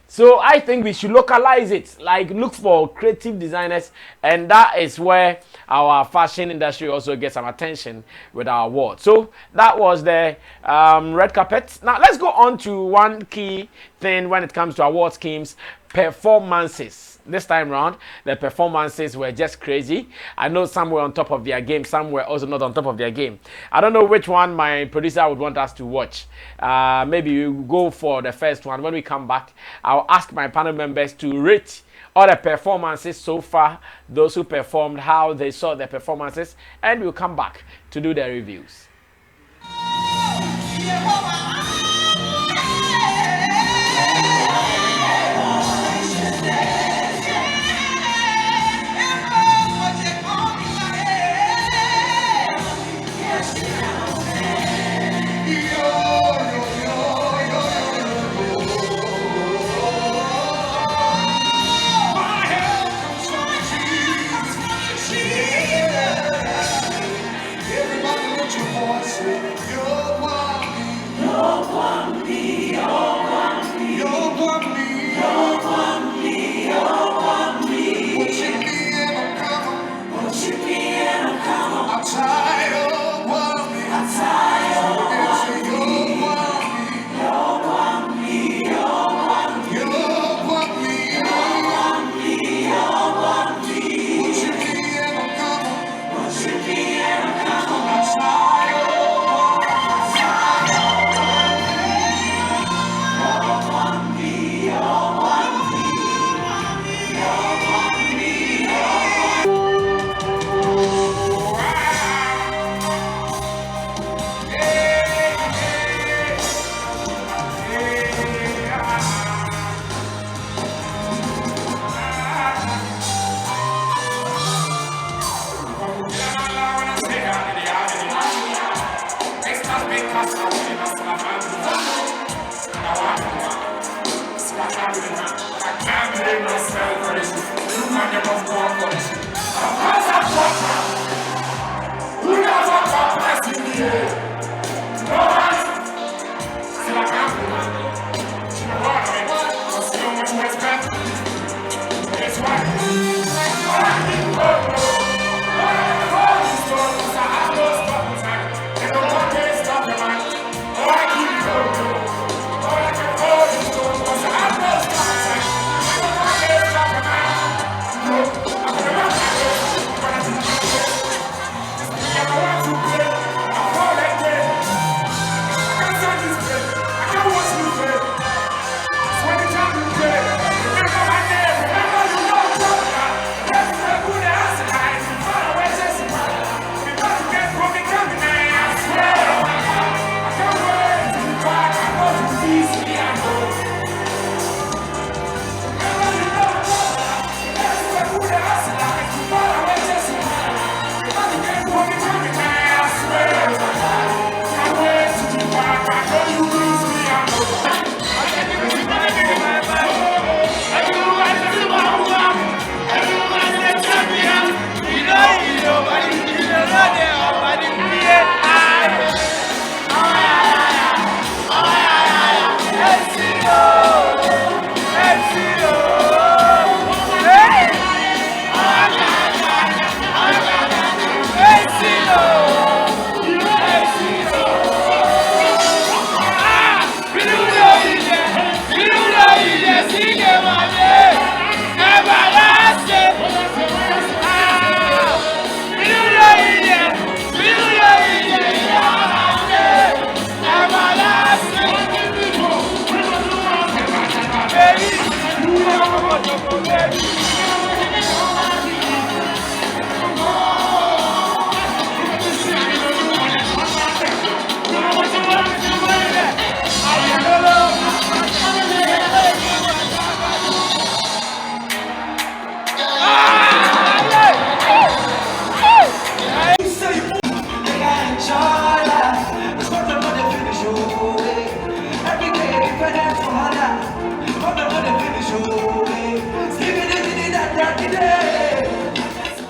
D: So I think we should localize it, like look for creative designers, and that is where our fashion industry also gets some attention with our awards. So that was the red carpet. Now let's go on to one key thing when it comes to award schemes: performances. This time round, the performances were just crazy. I know some were on top of their game, some were also not on top of their game. I don't know which one my producer would want us to watch. Maybe we go for the first one. When we come back, I'll ask my panel members to rate all the performances so far, those who performed, how they saw the performances, and we'll come back to do the reviews.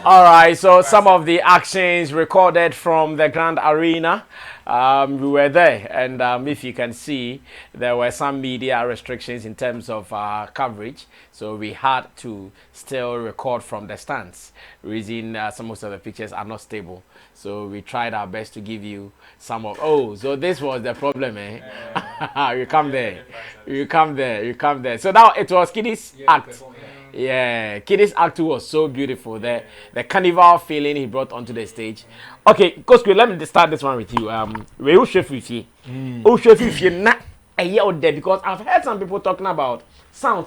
D: All right, so some of the actions recorded from the Grand Arena. We were there, and if you can see, there were some media restrictions in terms of coverage, so we had to still record from the stands. Reason some of the pictures are not stable, so we tried our best to give you some of. Oh, so this was the problem, eh? You come there. So now it was Kiddy's act. Yeah, Kiddy's act was so beautiful. The carnival feeling he brought onto the stage. Okay, Kosko, let me start this one with you. We will share with you. Not a year old there, because I've heard some people talking about sound.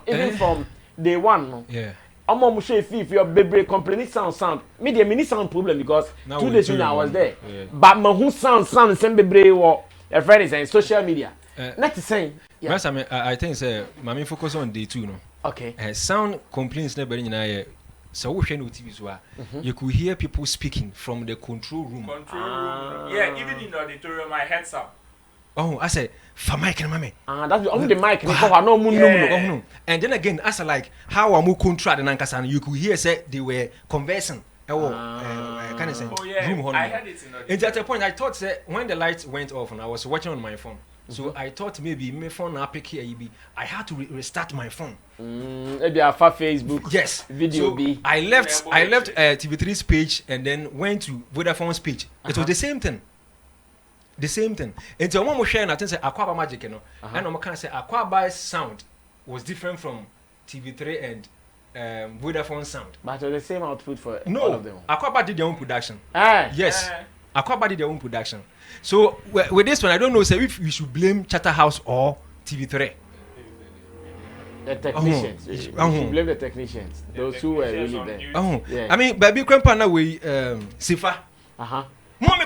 D: Even from day one. No?
G: Yeah.
D: I'm gonna share if your baby complaining sound. Me the mini sound problem because 2 days when I was there. Yeah. But my who sound same baby what a friend is saying social media. Not the same.
G: Yeah. I think say mommy focus on day 2 no.
D: Okay.
G: Sound complaints never in a so we no TV so you could hear people speaking from the control room.
F: Yeah, even in the auditorium I heard some.
G: Oh, I said for mic and mommy.
D: That's only the mic no.
G: And then again, as like how am contract and Ankasan, you could hear say they were conversing. Kind of saying room honor.
F: I heard it in the
G: and at a point I thought say when the lights went off and I was watching on my phone. So I thought maybe my phone I had to restart my phone.
D: Maybe I found Facebook.
G: Yes.
D: Video
G: so
D: B.
G: I left TV3's page and then went to Vodafone's page. It was the same thing. And so one was sharing I think say Aquaba Magic, you know. And I'm kind of say Aquaba's sound was different from TV3 and Vodafone sound.
D: But the same output for all of them.
G: Aquaba did their own production. Yes. Aquaba did their own production. So with this one, I don't know say if we should blame Chatterhouse or TV3.
D: The technicians. You should blame the technicians. Those who were really there.
G: Yeah. I mean, baby, grandpa now we Sifa. Mommy.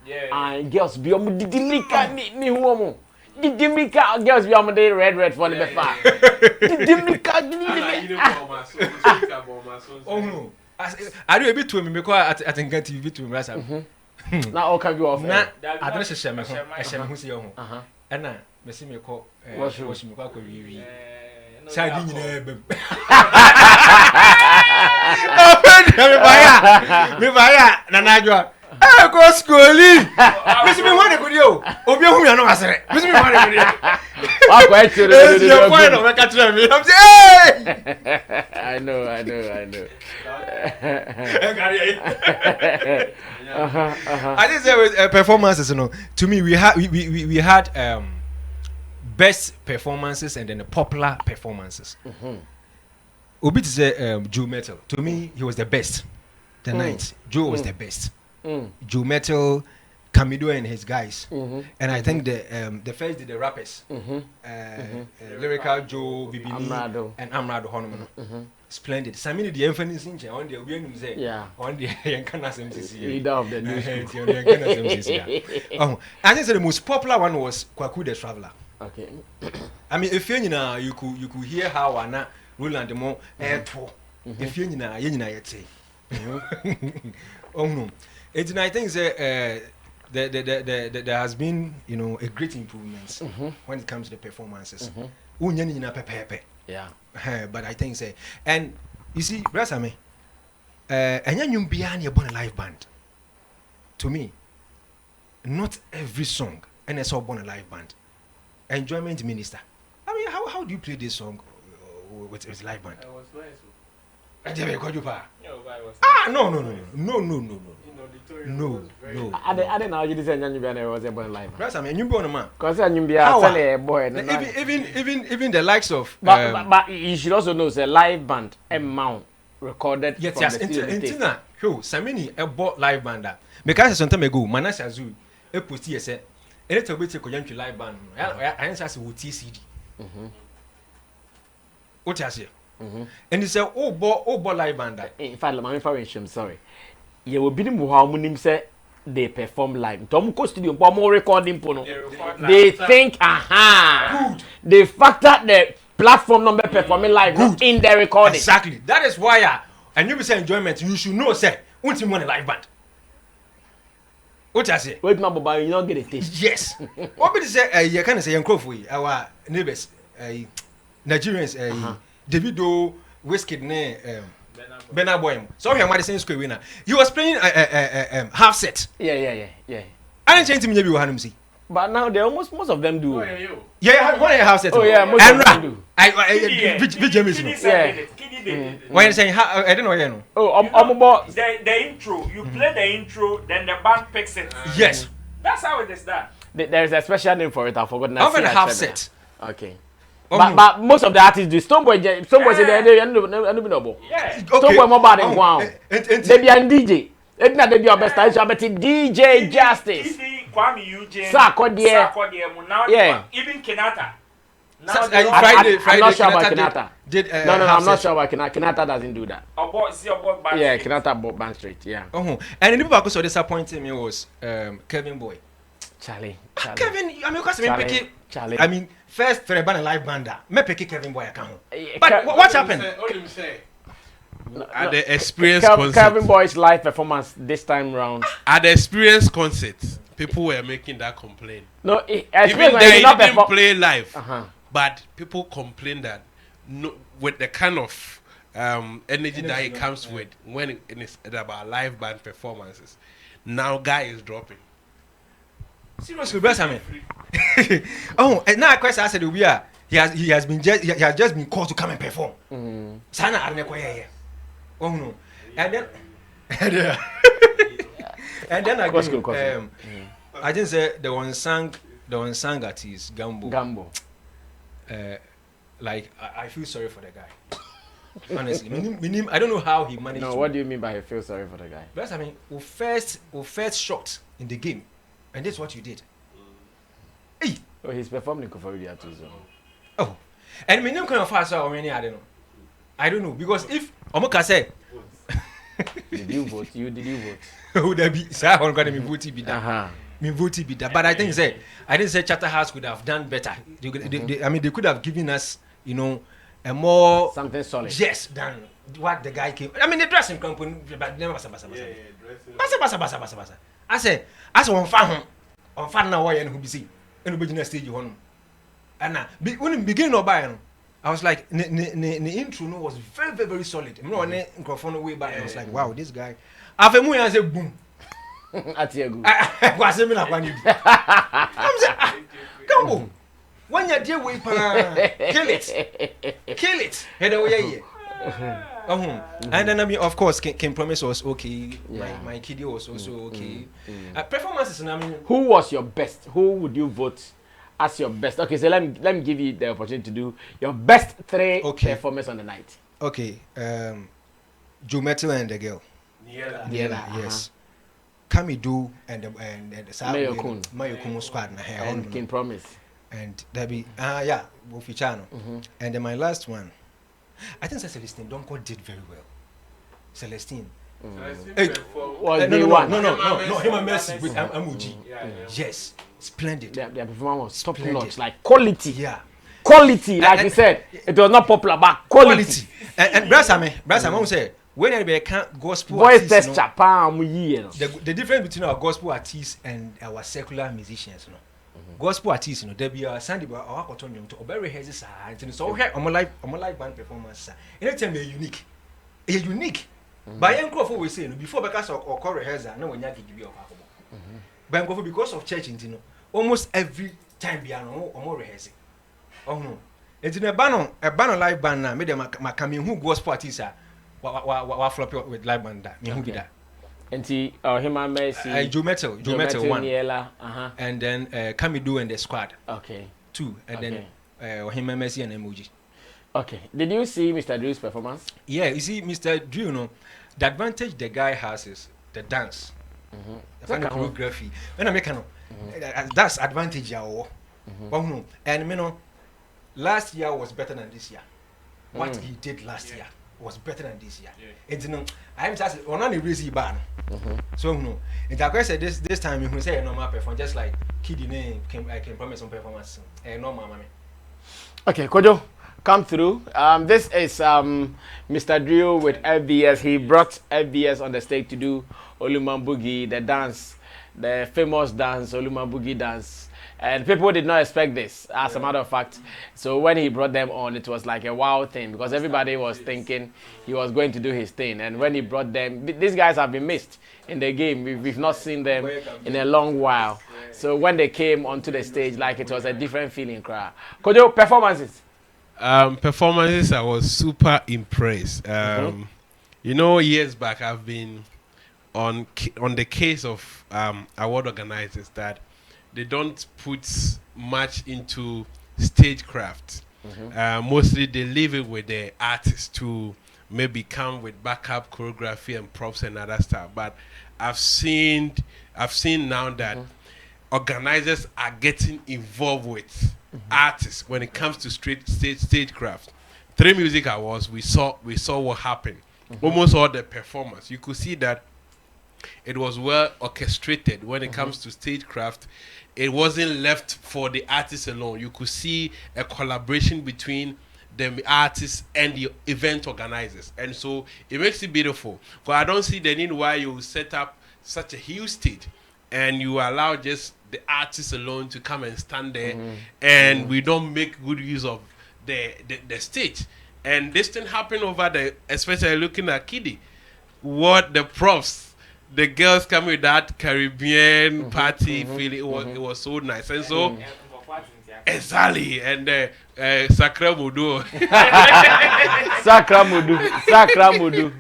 D: Yeah. And girls be on the Dimika ni woman. The Dimika girls be on the red for the befa. The Dimika
G: no. I do a bit to me because I think get TV to me right.
D: Now all can be off.
G: I don't say shame who say you. And now me see me call wash me call we. Sadi nyina bem. Me baya na najwa. Go schooling. Me see me wan go dio. Obi hu me no asere. Me see me wan go dio.
D: Wa kwa chire.
G: You point no make tell me. I'm say
D: I know.
G: I just say with performances, you know. To me, we had best performances and then the popular performances. Obi to say Joe Metal. To me, he was the best. The night, Joe was the best. Joe Metal, Camido and his guys, and I think the first did the rappers, Lyrical Joe, Bibini, and Amrado Honoman. Splendid. Sammy the emphasis in on the we say on the Yankanas MCC.
D: Leader of the news.
G: Oh, I think the most popular one was Kwaku the Traveler.
D: Okay.
G: I mean, if you know, you could hear how Anna Roland the more air tour. If you know, yet say. Oh no, it's I think there has been, you know, a great improvements when it comes to the performances.
D: Yeah.
G: But I think say, and you see, Brasame, and you behind your born a live band. To me, not every song and it's all born a live band. Enjoyment minister. I mean, how do you play this song with live band? I was nice. No.
D: I didn't know you didn't say you was a boy live.
G: That's I mean you born a man.
D: Because you be a boy.
G: Even the likes of
D: but you should also know the live band amount recorded.
G: Yes, Intina. Yo, Samini a bought live band that. Because some time ago, Manasa Zoo, a post here said, a little bit of live band. I answer with TCD. What I say? And he said, oh, boy, live band.
D: In fact, my information, sorry. You will be the Muhammad say they perform live. Tom Coast Studio, more recording. They think, good. They factor the platform number performing live in their recording.
G: Exactly. That is why, and you be saying enjoyment, you should know, say, what's in one live band. What I say?
D: Wait, my boy, you not get a taste.
G: Yes. What would you say? You can say, Yankrofu, our neighbors, Nigerians, Davido, Whiskey, Bernard Boym. So here, Madison Square winner. He was playing half set.
D: Yeah.
G: I didn't change him. You have see.
D: But now they most of them do.
G: Yeah, one half set.
D: Oh yeah, most of them do.
G: VGMA.
D: Yeah.
G: Why are you saying? I don't know. You know.
D: Oh,
H: the intro. You play the intro, then the band picks it.
G: Yes.
H: That's how it is done.
D: There is a special name for it. I forgot.
G: Over the half set.
D: Okay. But most of the artists do. Stoneboy say they end up no.
H: Yeah.
D: Stoneboy more bad than wow. They be a DJ. It's not they be your best. I bet DJ Justice.
H: Kwame Eugene.
D: Sarkodie.
H: Now
D: yeah.
H: Even Kenata.
G: Now Friday.
D: I'm not sure about Kenata. No, I'm not
G: set.
D: sure about Kenata. Kenata doesn't do that. Yeah, Kenata bought Band Street. Yeah.
G: And the people who so disappointed me was Kevin Boy.
D: Charlie.
G: Kevin, I mean, because
D: Charlie.
G: I mean, first for a band live banda, me pick Kevin Boy account. But what happened?
E: At the experience concert,
D: Kevin Boy's live performance this time round.
E: At the experience concert, people were making that complaint.
D: No,
E: even they didn't play live, but people complain that with the kind of energy that it comes with when it is about live band performances. Now, guy is dropping.
G: Seriously, bless me. And now, question I said, he has just been called to come and perform. Sana Arnekoye. Oh no, and then again, I didn't say the one sang artist Gambo. Like I feel sorry for the guy. Honestly, I don't know how he managed.
D: No, what do you mean by I feel sorry for the guy?
G: Because I mean, we first shot in the game, and that's what you did. Hey.
D: Oh, he's performing Koforia too.
G: Oh, and my name kind of fast or many I don't know because if Omoka said,
D: did you vote? Did you vote?
G: Who that be? Sir, I'm going to vote be that. Me vote be that. But I didn't say Charterhouse could have done better. I mean, they could have given us, you know, a more
D: something solid.
G: Yes, than what the guy came. I mean, the dressing company, but never basa. I said, as on fan now, why and who be see, and who be stage one. And now, when beginning of buying. I was like, the intro was very, very solid. You know, when the microphone way back, I was like, wow, this guy. After me, I said, boom.
D: At your good.
G: I was saying, I'm saying, come on. When you deal with kill it. Head away. And then I mean, of course, Kim Promise was okay. My kiddie was also okay. Performances, I mean,
D: who was your best? Who would you vote as your best? Okay, so let me give you the opportunity to do your best 3 performance on the night.
G: Okay, Joe Metal and the girl.
D: Yeah.
G: Yes. Kamidu and the Mayokun squad
D: and King Promise.
G: And that be Wofichano. And then my last one, I think Celestine Donko did very well. Celestine.
D: Hey,
G: no, him and Mercy with Amuji. Yes, splendid.
D: Their performance was top notch, like quality.
G: Yeah.
D: Quality, like you said, it was not popular, but quality.
G: And Brasame said, when we can't gospel
D: voice test
G: the difference between our gospel artists and our secular musicians, gospel artists, there be a Sandy or Cotonium to obey his and so here on my live band performance. Anytime unique. By Uncle we say before because or rehearsal, no one yaki give you a Bank because of church in almost every time piano or more rehearsing. Oh no. It's in a banner live band now, made them coming who gospel artists are. What flop with live band that? Who did that?
D: And see, him and Mercy.
G: Joe Metal 1. And then Kamidu and the squad.
D: Okay.
G: 2. And then him and Mercy and Emoji.
D: Okay. Did you see Mr. Drew's performance?
G: Yeah, you see, Mr. Drew, the advantage the guy has is the dance. The choreography. When I make that's advantage. And last year was better than this year. What he did last year was better than this year. It's I'm just on a crazy ban. So and I said this time you say a normal performance, just like Kiddy name I can promise some performance. Normal money.
D: Okay, Kojo, come through. This is Mr. Drew with FBS. He brought FBS on the stage to do Oluman Boogie, the dance, the famous dance, Oluman Boogie dance. And people did not expect this, as a matter of fact. So when he brought them on, it was like a wow thing because everybody was thinking he was going to do his thing. And when he brought them, these guys have been missed in the game. We've not seen them in a long while. So when they came onto the stage, like it was a different feeling. Kojo, performances?
E: Performances, I was super impressed. Years back, I've been on the case of award organizers that they don't put much into stagecraft. Mostly they leave it with the artists to maybe come with backup choreography and props and other stuff. But I've seen now that organizers are getting involved with artists when it comes to stagecraft. 3 music awards, we saw what happened. Almost all the performers, you could see that it was well orchestrated when it comes to stagecraft. It wasn't left for the artists alone. You could see a collaboration between the artists and the event organizers. And so it makes it beautiful. But I don't see the need why you set up such a huge stage and you allow just the artists alone to come and stand there and we don't make good use of the stage. And this thing happened over there, especially looking at Kiddy. What the props, the girls come with that Caribbean party feeling. It was so nice. And so exactly. And Sakra Mudu.
D: Sakra Mudu.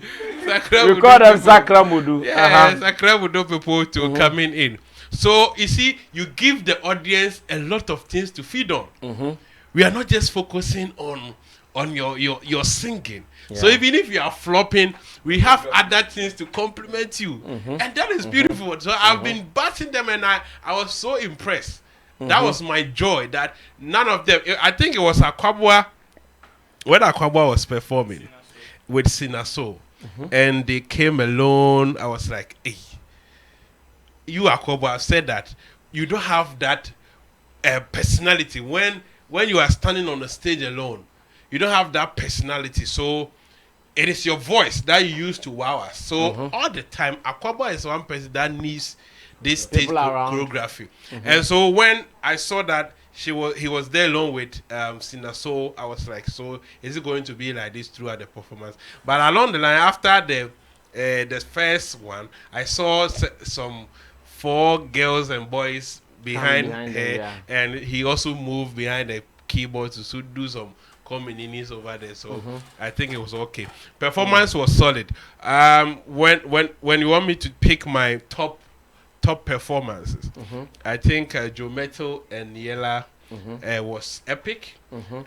D: We call them Sakra Mudu.
E: Yeah, Sakra Mudu people to coming in. So you see, you give the audience a lot of things to feed on. We are not just focusing on your singing. Yeah. So even if you are flopping, we have other things to compliment you. And that is beautiful. So I've been batting them and I was so impressed. That was my joy that none of them, I think it was Akwabwa, when Akwabwa was performing with Sinaso and they came alone, I was like, hey, you Akwabwa said that you don't have that personality when you are standing on the stage alone. You don't have that personality, so it is your voice that you use to wow us. So all the time, Akwaba is one person that needs this stage choreography. And so when I saw that he was there alone with Sinaso, I was like, so is it going to be like this throughout the performance? But along the line, after the first one, I saw some 4 girls and boys behind
D: behind
E: her,
D: them, yeah.
E: and he also moved behind the keyboard to do some communities over there. So I think it was okay. Performance was solid. When you want me to pick my top performances, I think Joe Metal and Niela was epic,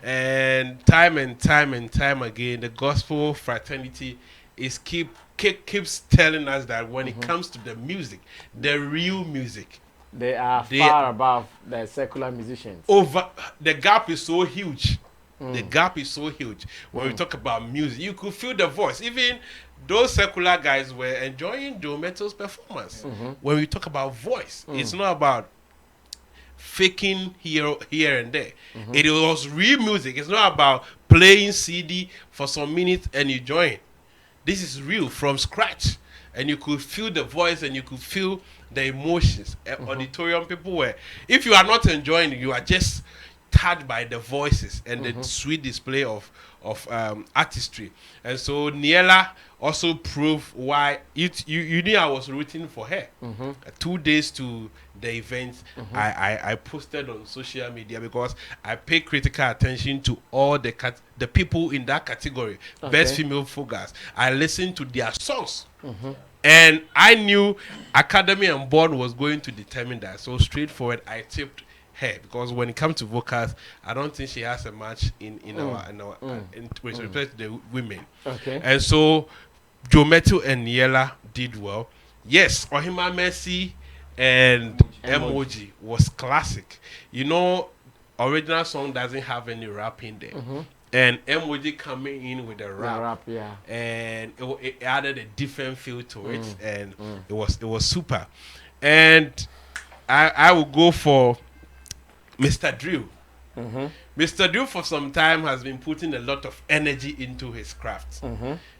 E: and time again, the gospel fraternity is keeps telling us that when it comes to the music, the real music,
D: they are far above the secular musicians.
E: The gap is so huge. The gap is so huge. When we talk about music, you could feel the voice. Even those secular guys were enjoying Joe Metal's performance. When we talk about voice, it's not about faking here and there. It was real music. It's not about playing CD for some minutes and enjoying. This is real from scratch, and you could feel the voice and you could feel the emotions. Auditorium people were. If you are not enjoying it, you are just touched by the voices and the sweet display of artistry. And so Niela also proved why you knew I was rooting for her. 2 days to the event, I posted on social media because I pay critical attention to all the people in that category, best female focus. I listened to their songs. And I knew Academy and Board was going to determine that. So straightforward, I tipped her, because when it comes to vocals, I don't think she has a match in respect to the women. And so Joe Metal and Niela did well. Yes, Ohima Mercy and Emoji was classic. You know, original song doesn't have any rap in there. And Emoji coming in with the rap, and it added a different feel to it, and it was super. And I will go for Mr. Drew. Mr. Drew for some time has been putting a lot of energy into his craft.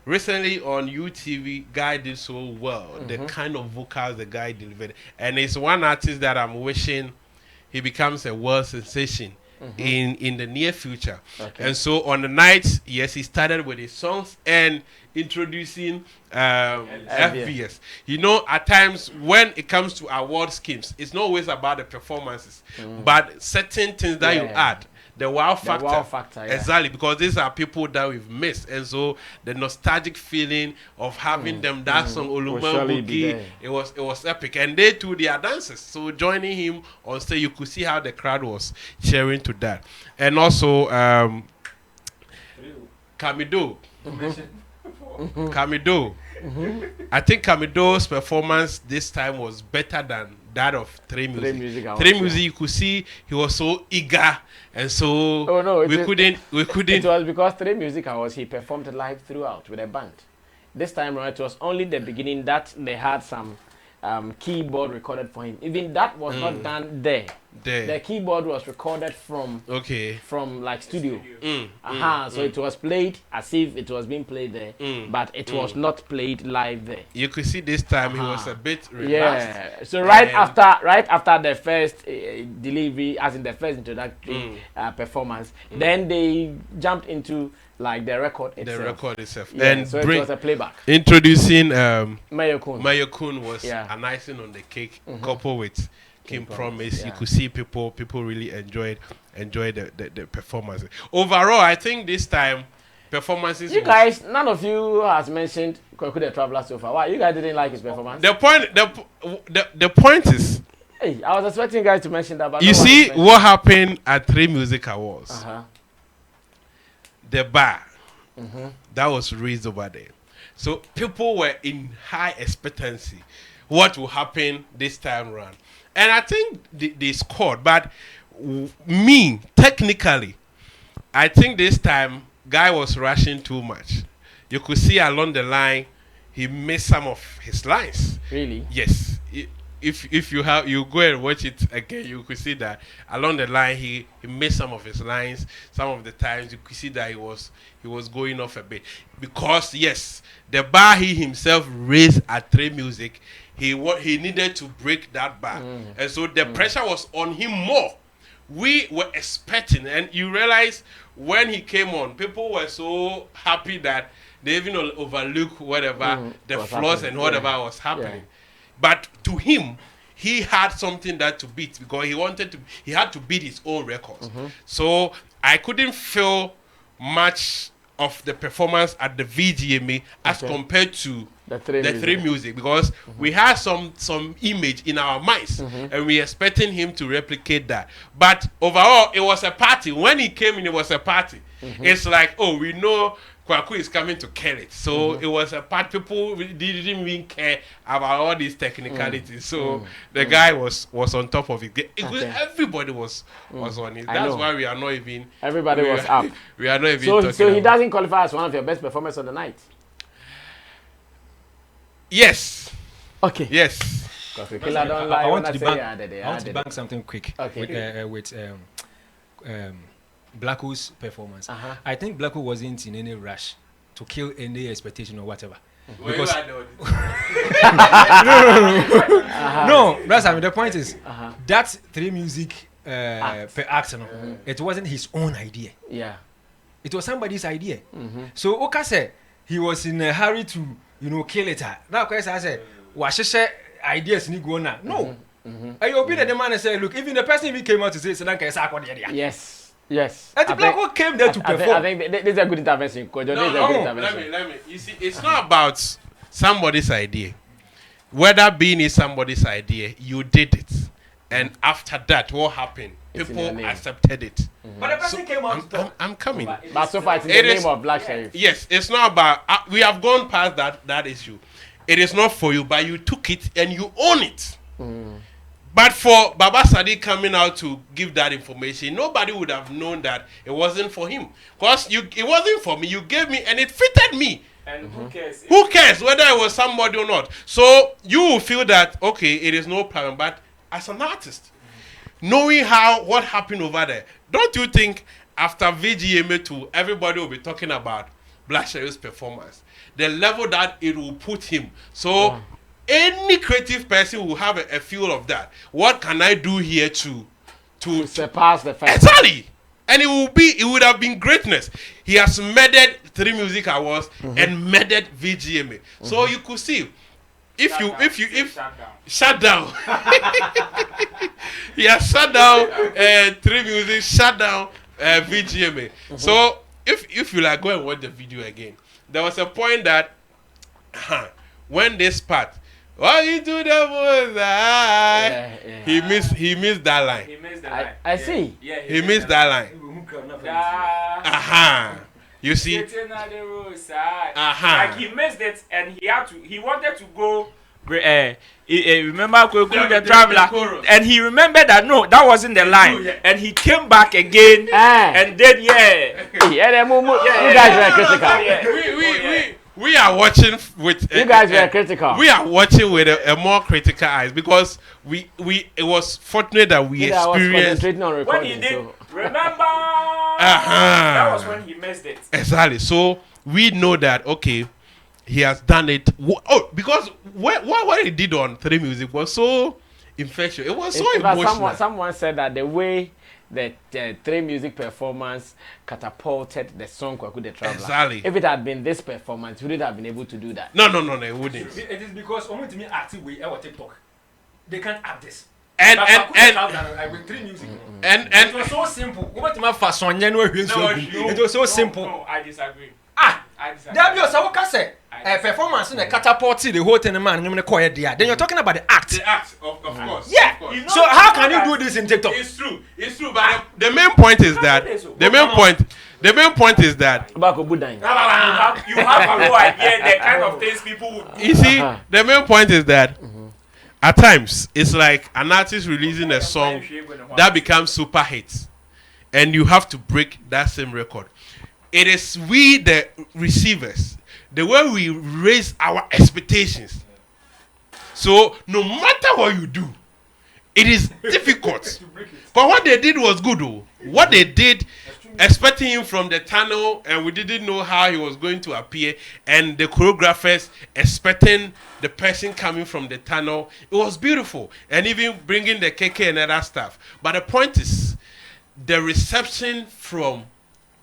E: Recently on UTV, guy did so well. The kind of vocals the guy delivered, and it's one artist that I'm wishing he becomes a world sensation in the near future. And so on the night, yes, he started with his songs and introducing FBS. You know, at times when it comes to award schemes, it's not always about the performances, but certain things that you add. The wow factor, exactly, because these are people that we've missed, and so the nostalgic feeling of having them that song Oluma Buki, it was epic, and they too, their dancers. So joining him on stage, you could see how the crowd was cheering to that, and also Kamido. I think Kamido's performance this time was better than that of Three Music. Three Music, you could see he was so eager, and so we couldn't.
D: It was because Three Music Awards he performed live throughout with a band. This time around, it was only the beginning that they had some keyboard recorded for him. Even that was not done there. The keyboard was recorded from like studio. So it was played as if it was being played there, but it was not played live there.
E: You could see this time he was a bit relaxed.
D: So right after the first delivery, as in the first introductory performance, then they jumped into like the record itself.
E: And
D: so it was a playback.
E: Introducing
D: Mayo Kun.
E: Mayo Kun was an icing on the cake, coupled with King Promise. You could see people really enjoyed the performance. Overall, I think this time performances.
D: You guys, none of you has mentioned Kwaku the Traveler so far. Why you guys didn't like his performance?
E: The point is.
D: Hey, I was expecting you guys to mention that, but
E: you see what happened at Three Music Awards. The bar that was raised over there, so people were in high expectancy. What will happen this time around? And I think they scored, but me technically, I think this time guy was rushing too much. You could see along the line he missed some of his lines.
D: Really?
E: Yes. If you go and watch it again, you could see that along the line he missed some of his lines. Some of the times you could see that he was going off a bit, because yes, the bar he himself raised at Three Music, he needed to break that bar, and so the pressure was on him more. We were expecting, and you realize when he came on, people were so happy that they even overlook whatever the flaws and whatever was happening. But to him, he had something that to beat because he had to beat his own records. So I couldn't feel much of the performance at the VGMA as compared to the three music because we had some image in our minds and we expecting him to replicate that. But overall, it was a party. When he came in, it was a party. It's like, oh, we know Kwaku is coming to kill it. So it was a part. People didn't even care about all these technicalities. So the guy was on top of it. Everybody was on it. That's why we are not even.
D: Everybody was up.
E: We are not even. So
D: he doesn't qualify as one of your best performers of the night.
E: Yes.
D: Okay.
E: Yes.
G: I want to debunk something quick with Blacko's performance. I think Blacko wasn't in any rush to kill any expectation or whatever. Because no, that's I mean the point is that three music per act, it wasn't his own idea.
D: Yeah,
G: it was somebody's idea. So Oka said he was in a hurry to kill it. Now I said, "What ideas ni go na?" No, I obeyed the man and said, "Look, even the person even came out to say,
D: yes." Yes.
G: And the Blacko came there to perform.
D: I think this is a good intervention.
E: Let me. You see, it's not about somebody's idea. Whether being is somebody's idea, you did it. And after that, what happened? People accepted it.
G: But the person came out to talk.
E: I'm coming.
D: But so far, it's in the name of Black Sheriff.
E: Yes, it's not about... we have gone past that issue. It is not for you, but you took it and you own it. But for Baba Sadiq coming out to give that information, nobody would have known that it wasn't for him. Because it wasn't for me. You gave me and it fitted me.
H: And who cares?
E: Who cares whether it was somebody or not? So you will feel that, okay, it is no problem. But as an artist, knowing what happened over there, don't you think after VGMA 2, everybody will be talking about Black Sheriff's performance? The level that it will put him. So... any creative person will have a feel of that. What can I do here to
D: surpass the fact?
E: Exactly. And it would have been greatness. He has murdered 3 music awards and murdered VGMA. So you could see shut down. He has shut down 3 music, shut down VGMA. So if you like go and watch the video again, there was a point that when this part "What you do the most?" He missed that line.
H: He missed the line.
D: I see.
H: Yeah,
E: he missed that line. You see?
H: Like he missed it and he wanted to go.
F: Remember the Traveler, and he remembered that no, that wasn't the line, and he came back again and then
D: you guys were critical.
E: We are watching with
D: you guys were critical.
E: We are watching with a more critical eyes because it was fortunate that we experienced
H: when he did. Remember, that was when he missed it.
E: Exactly. So we know that okay, he has done it. Because what he did on 3 music was so infectious. It was so emotional.
D: Someone said that the way the 3 music performance catapulted the song Kwaku the Traveler.
E: Exactly.
D: If it had been this performance, would it have been able to do that?
E: No, it wouldn't.
G: It is because only to me acting with our TikTok. They can't act this.
E: And
G: with 3 music.
E: And
G: it was so simple. It was so simple.
H: No, I disagree. I disagree.
G: Performance in the catapult the whole thing man then you're talking about the act.
E: The act, of course.
G: Yeah.
E: Of course.
G: So how can you do this in TikTok?
E: It's true. But the main point is that the main point is that
H: you have no idea the kind of things people would do.
E: You see, the main point is that at times it's like an artist releasing a song that becomes super hits, and you have to break that same record. It is we, the receivers, the way we raise our expectations. So no matter what you do, it is difficult. But what they did was good, though. What they did, expecting him from the tunnel, and we didn't know how he was going to appear, and the choreographers expecting the person coming from the tunnel, it was beautiful. And even bringing the KK and other stuff. But the point is, the reception from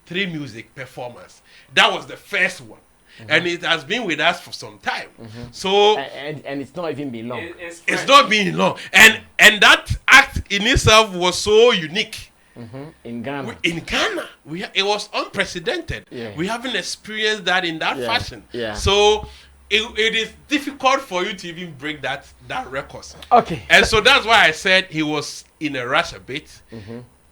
E: 3 music performance, that was the first one. and it has been with us for some time. So
D: and it's not even been long.
E: it's not been long, and that act in itself was so unique.
D: In Ghana.
E: In Ghana, it was unprecedented. We haven't experienced that in that fashion. So it is difficult for you to even break that record.
D: Okay.
E: And so that's why I said he was in a rush a bit.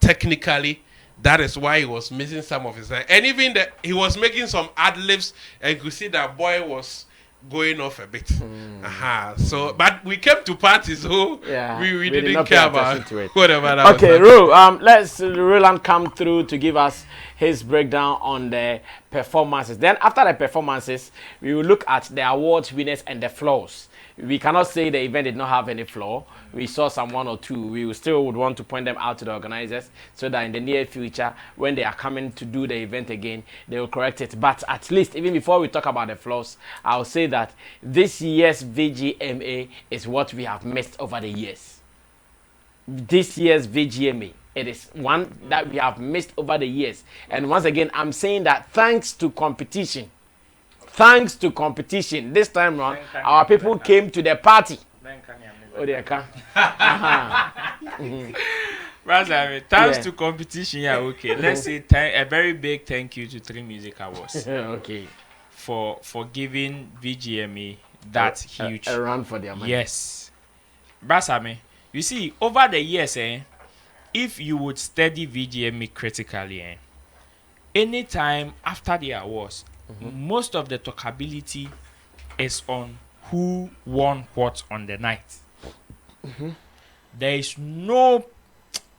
E: Technically, that is why he was missing some of his time. And even he was making some ad libs, and you could see that boy was going off a bit. So, but we came to parties, so we didn't care about whatever that was.
D: Okay, let's Roland come through to give us his breakdown on the performances. Then after the performances, we will look at the awards winners and the flaws. We cannot say the event did not have any flaw. We saw some one or two. We still would want to point them out to the organizers so that in the near future, when they are coming to do the event again, they will correct it. But at least, even before we talk about the flaws, I'll say that this year's VGMA is what we have missed over the years. This year's VGMA, it is one that we have missed over the years. And once again, I'm saying that thanks to competition, this time around, our people came to the party. Oh, they can.
F: Thanks to competition, okay. Let's say a very big thank you to 3 Music Awards.
D: Okay.
F: For giving VGMA that huge
D: a run for their money.
F: Yes. Brasame, you see, over the years, if you would study VGMA critically, anytime after the awards, most of the talkability is on who won what on the night. There is no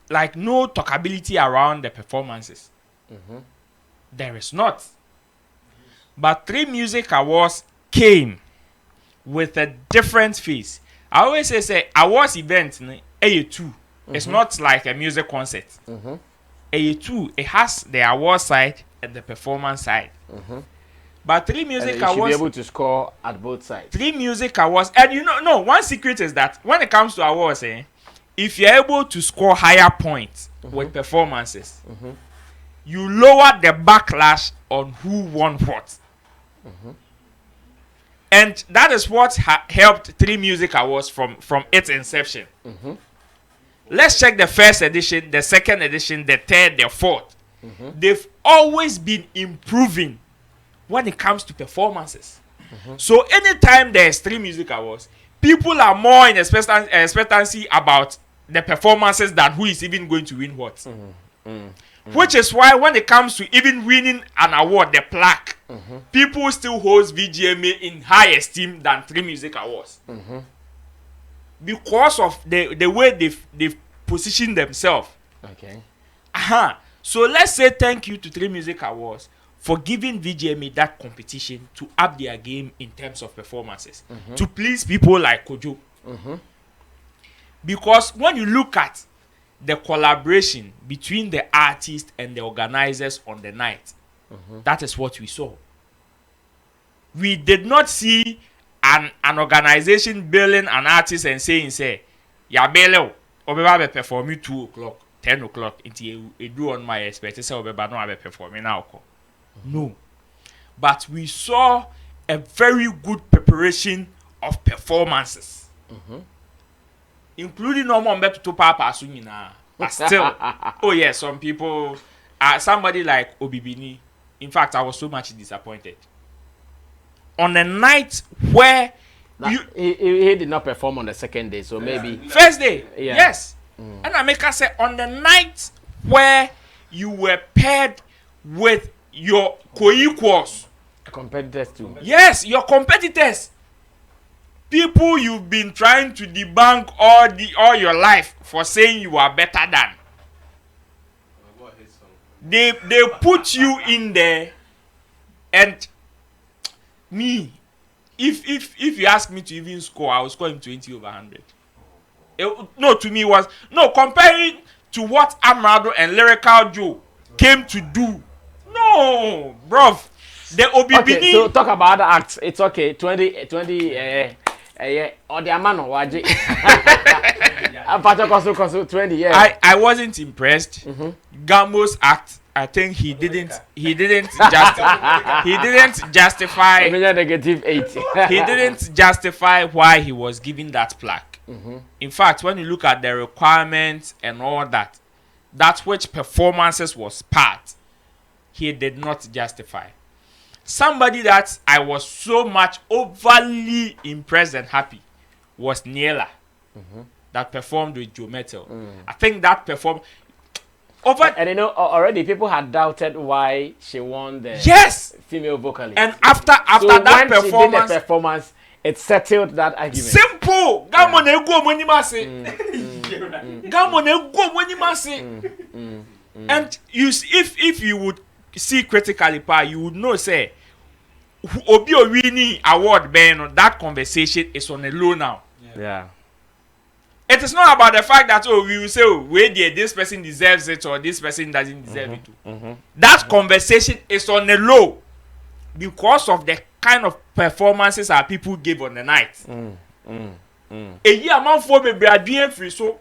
F: talkability around the performances. There is not. But 3 Music Awards came with a different face. I always say awards event, A2. It's not like a music concert. A2, it has the award side and the performance side. But 3 Music Awards,
D: you should be able to score at both sides.
F: 3 Music Awards, and one secret is that when it comes to awards, if you're able to score higher points with performances, you lower the backlash on who won what. And that is what helped 3 Music Awards from its inception. Let's check the first edition, the second edition, the third, the fourth. They've always been improving when it comes to performances. So anytime there's 3 Music Awards, people are more in expectancy about the performances than who is even going to win what. Which is why when it comes to even winning an award, the plaque, people still hold VGMA in high esteem than 3 Music Awards. Because of the way they've positioned themselves.
D: Okay.
F: So let's say thank you to 3 Music Awards for giving VGMA that competition to up their game in terms of performances. To please people like Kojo. Because when you look at the collaboration between the artist and the organizers on the night, that is what we saw. We did not see an organization billing an artist and saying, ya bail obeba perform you 2 o'clock, 10 o'clock, until it do on my expectation obeba no be performing now. No. But we saw a very good preparation of performances. Including no more to papa sunina. But still, oh yes, some people, somebody like Obibini. In fact, I was so much disappointed. On a night where
D: he did not perform on the second day, so maybe
F: first day, yes. And I make us say on the night where you were paired with your co-equals,
D: competitors too.
F: Yes, your competitors. People you've been trying to debunk all your life for saying you are better than. They put you in there, and me, if you ask me to even score, I will score him 20 over 100. To me was comparing to what Amrado and Lyrical Joe came to do. No, bruv. The Obibini.
D: Okay, so talk about the acts. It's okay. 20 or the amano waji. 20, yeah.
F: I wasn't impressed. Gamo's act I think he didn't justify
D: -8.
F: he didn't justify why he was given that plaque. In fact, when you look at the requirements and all that, which performances was part, he did not justify. Somebody that I was so much overly impressed and happy was Niela, that performed with Joe Metal. I think that performed over.
D: And you know, already people had doubted why she won the female vocalist.
F: And after
D: so
F: that
D: when
F: performance,
D: she did the performance, it settled that argument.
F: Simple. And if you would see critically, you would know say Obi winning award ban, that conversation is on a low now.
D: Yeah.
F: It is not about the fact that we will say this person deserves it or this person doesn't deserve it. That conversation is on a low because of the kind of performances our people gave on the night. A year man for me free so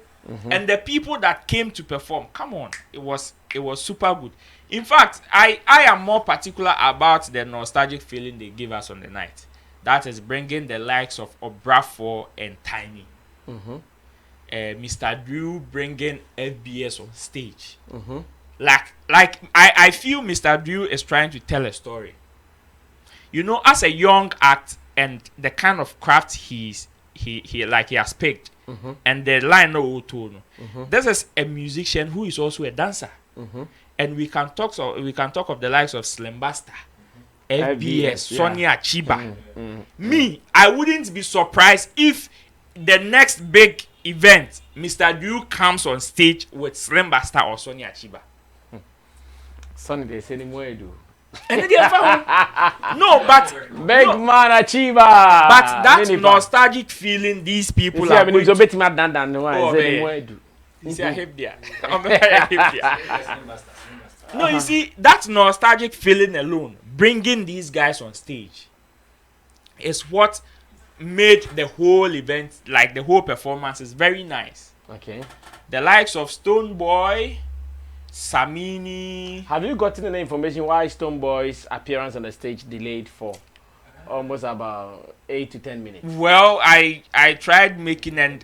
F: and the people that came to perform, come on, it was super good. In fact, I am more particular about the nostalgic feeling they give us on the night. That is bringing the likes of Obrafour and Tiny. Mr. Drew bringing FBS on stage. Like I feel Mr. Drew is trying to tell a story. You know, as a young act and the kind of craft he has picked, and the line this is a musician who is also a dancer. And we can talk of the likes of Slim Basta, FBS, Sonia Chiba. Me, I wouldn't be surprised if the next big event, Mr. Drew comes on stage with Slim Basta or Sonia Chiba.
D: Sonny, they say more do.
F: No, but
D: big man Achiba.
F: But that nostalgic feeling these people are going to.
D: Bit mad than one.
F: No, you see, that nostalgic feeling alone, bringing these guys on stage, is what made the whole event, like the whole performance, is very nice.
D: Okay.
F: The likes of Stone Boy, Samini.
D: Have you gotten any information why Stone Boy's appearance on the stage delayed for almost about 8 to 10 minutes?
F: Well, I tried making and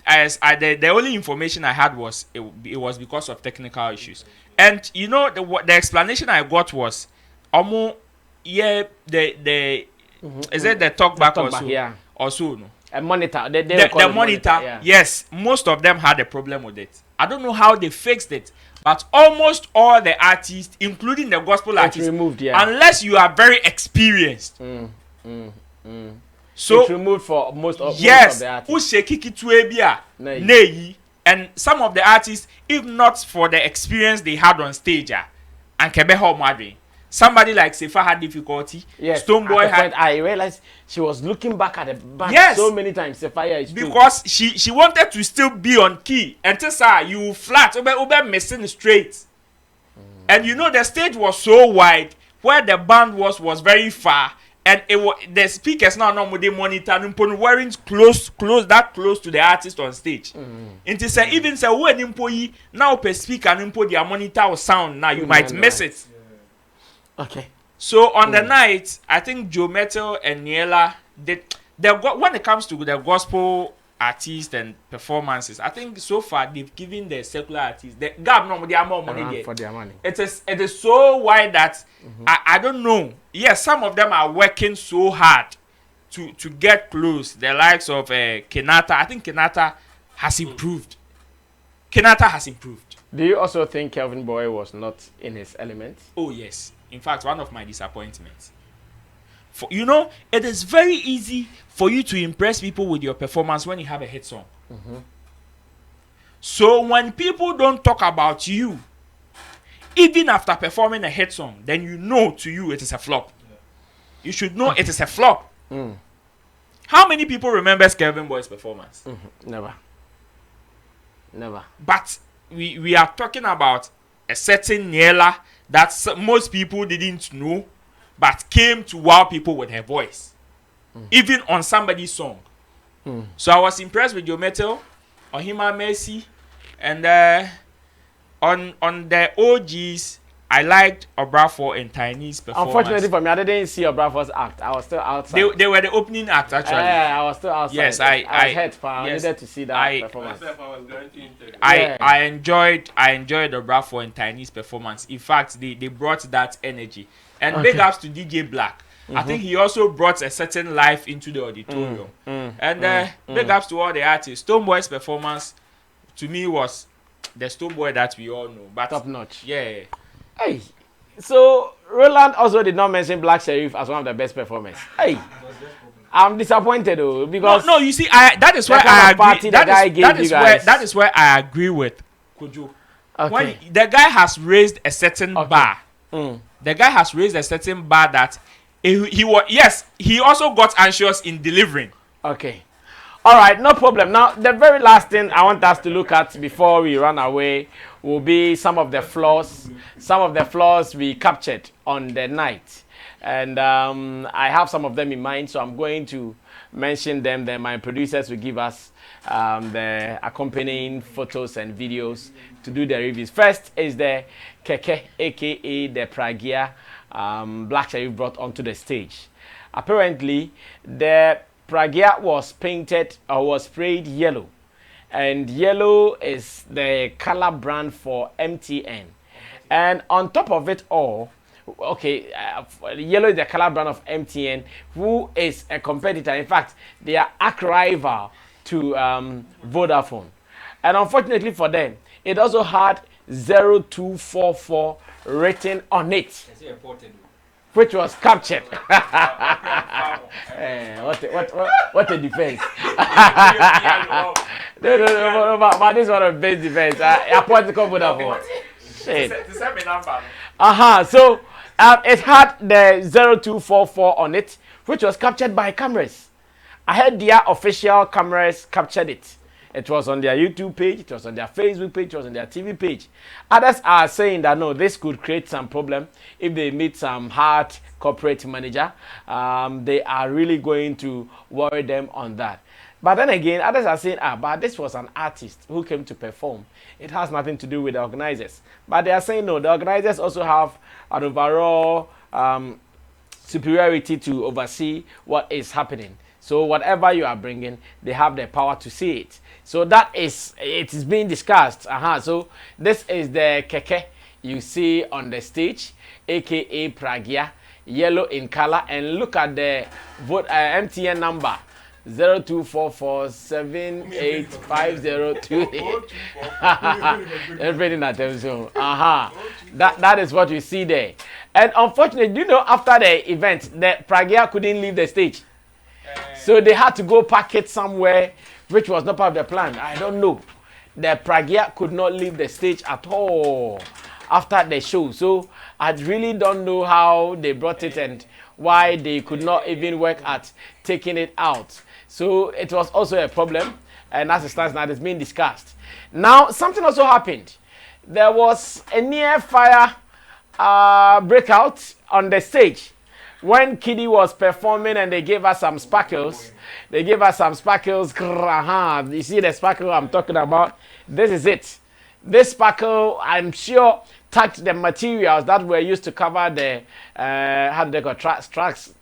F: the only information I had was it was because of technical issues. And you know the explanation I got was is it the talkback also?
D: Yeah.
F: Also no.
D: A monitor.
F: The monitor, yeah. Yes, most of them had a problem with it. I don't know how they fixed it, but almost all the artists, including the gospel artists,
D: removed, yeah.
F: Unless you are very experienced. So
D: it's removed for most of the
F: artists. And some of the artists, if not for the experience they had on stage, and Kebeho Madri, somebody like Sefa had difficulty.
D: Yes,
F: Stone Boy had.
D: I realized she was looking back at the back so many times. Sefa is
F: because she wanted to still be on key. And tell you flat, ube missing straight. And you know the stage was so wide, where the band was very far. And the speakers now they monitor weren't close to the artist on stage. It say even say when employee now per speaker and their monitor or sound now you might miss it.
D: Okay.
F: So on the night, I think Joe Metal and Niela when it comes to the gospel artists and performances, I think so far they've given the secular artists the gap no they are more money there.
D: For their money. It
F: is so wide that I don't know. Yes, some of them are working so hard to get close. The likes of Kenata. I think Kenata has improved.
D: Do you also think Kelvin Boy was not in his element?
F: Oh yes. In fact, one of my disappointments. It is very easy for you to impress people with your performance when you have a hit song. So when people don't talk about you, even after performing a hit song, then you know to you it is a flop. You should know it is a flop. How many people remember Kelvin Boy's performance?
D: Never.
F: But we are talking about a certain Niela that most people didn't know, but came to wow people with her voice, even on somebody's song. So I was impressed with Joe Metal, Ohima Mercy, and on the OGs, I liked Obrafour and Tiny's performance.
D: Unfortunately for me, I didn't see Obrafour's act. I was still outside.
F: They were the opening act actually.
D: I was still outside.
F: Yes,
D: I was hurt, but I
F: yes,
D: needed to see that performance.
F: I enjoyed Obrafour and Tiny's performance. In fact, they brought that energy. And big ups to DJ Black. I think he also brought a certain life into the auditorium. Big ups to all the artists. Stoneboy's performance to me was the Stoneboy that we all know. But
D: top notch.
F: Yeah.
D: Hey. So Roland also did not mention Black Sheriff as one of the best performers. Hey. I'm disappointed though because
F: no, you see, that is where I agree. That is where I agree with Kojo.
D: Okay.
F: When the guy has raised a certain bar, the guy has raised a certain bar that he was. Yes, he also got anxious in delivering.
D: Okay. All right, no problem. Now, the very last thing I want us to look at before we run away will be some of the flaws we captured on the night. And I have some of them in mind, so I'm going to mention them. Then my producers will give us the accompanying photos and videos to do the reviews. First is the Keke, aka the Pragia, Black Sheriff brought onto the stage. Apparently, the Pragia was painted or was sprayed yellow, and yellow is the color brand for MTN. And on top of it all, okay, yellow is the color brand of MTN, who is a competitor. In fact, they are arch rival to Vodafone. And unfortunately for them, it also had 0244 written on it, which was captured. What a defense. no, but this one of the best defense. Appointed Vodafone. Shit. So it had the 0244 on it, which was captured by cameras. I heard their official cameras captured it. It was on their YouTube page, it was on their Facebook page, it was on their TV page. Others are saying that no, this could create some problem if they meet some hard corporate manager. They are really going to worry them on that. But then again, others are saying, but this was an artist who came to perform. It has nothing to do with the organizers. But they are saying no, the organizers also have an overall superiority to oversee what is happening. So whatever you are bringing, they have the power to see it. So it is being discussed. So this is the Keke you see on the stage, aka Pragia, yellow in color, and look at the MTN number 0244785028. Everything at them. So that is what you see there. And unfortunately, you know, after the event, the Pragia couldn't leave the stage. So they had to go park it somewhere, which was not part of the plan. I don't know. The Pragia could not leave the stage at all after the show. So I really don't know how they brought it and why they could not even work at taking it out. So it was also a problem. And as it stands now, it's being discussed. Now, something also happened. There was a near fire breakout on the stage. When Kiddy was performing and they gave us some sparkles, You see the sparkle I'm talking about? This is it. This sparkle, I'm sure, touched the materials that were used to cover the, how do they call trusses,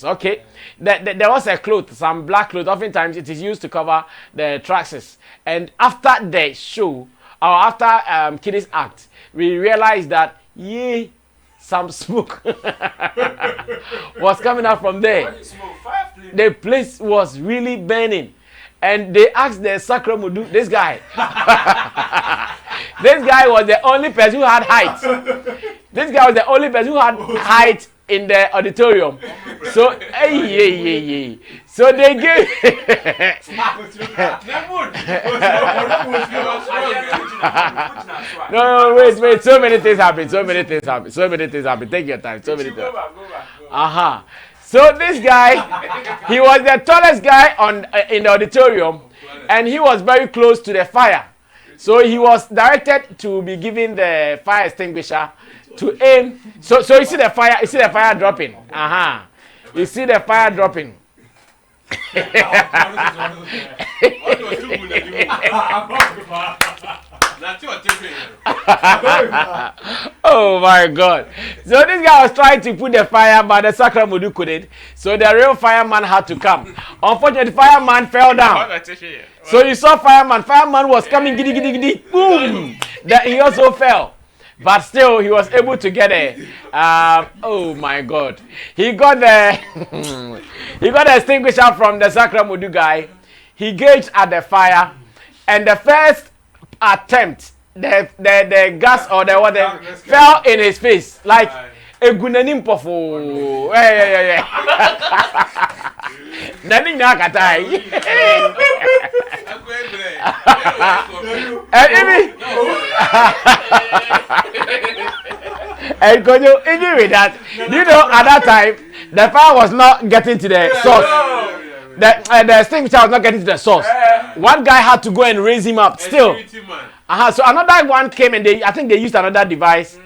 D: okay. There was a cloth, some black cloth. Oftentimes it is used to cover the trusses. And after the show, or after Kiddy's act, we realized that, some smoke was coming out from there. The place was really burning. And they asked the Sakramudu, this guy. This guy was the only person who had height. This guy was the only person who had height in the auditorium. So, so they gave. No, wait. So many things happen. Take your time. So many things. So this guy, he was the tallest guy in the auditorium, and he was very close to the fire. So he was directed to be given the fire extinguisher to aim. So you see the fire. You see the fire dropping. You see the fire dropping. Oh my God. So this guy was trying to put the fire, but the Sakra Mudu couldn't. So the real fireman had to come. Unfortunately, the fireman fell down. So you saw fireman. Fireman was coming, giddy, giddy, giddy. Boom. That he also fell. But still, he was able to get it. Oh my God. He got the he got the extinguisher from the Sakra Mudu guy. He gauged at the fire. And the first attempt, the gas or the water fell in his face like a gunanim pofo. Yeah. Nani nakatai. And and even with that, you know, at that time the fire was not getting to the source. The extinguisher was not getting to the source. One guy had to go and raise him up. Still, so another one came and I think they used another device.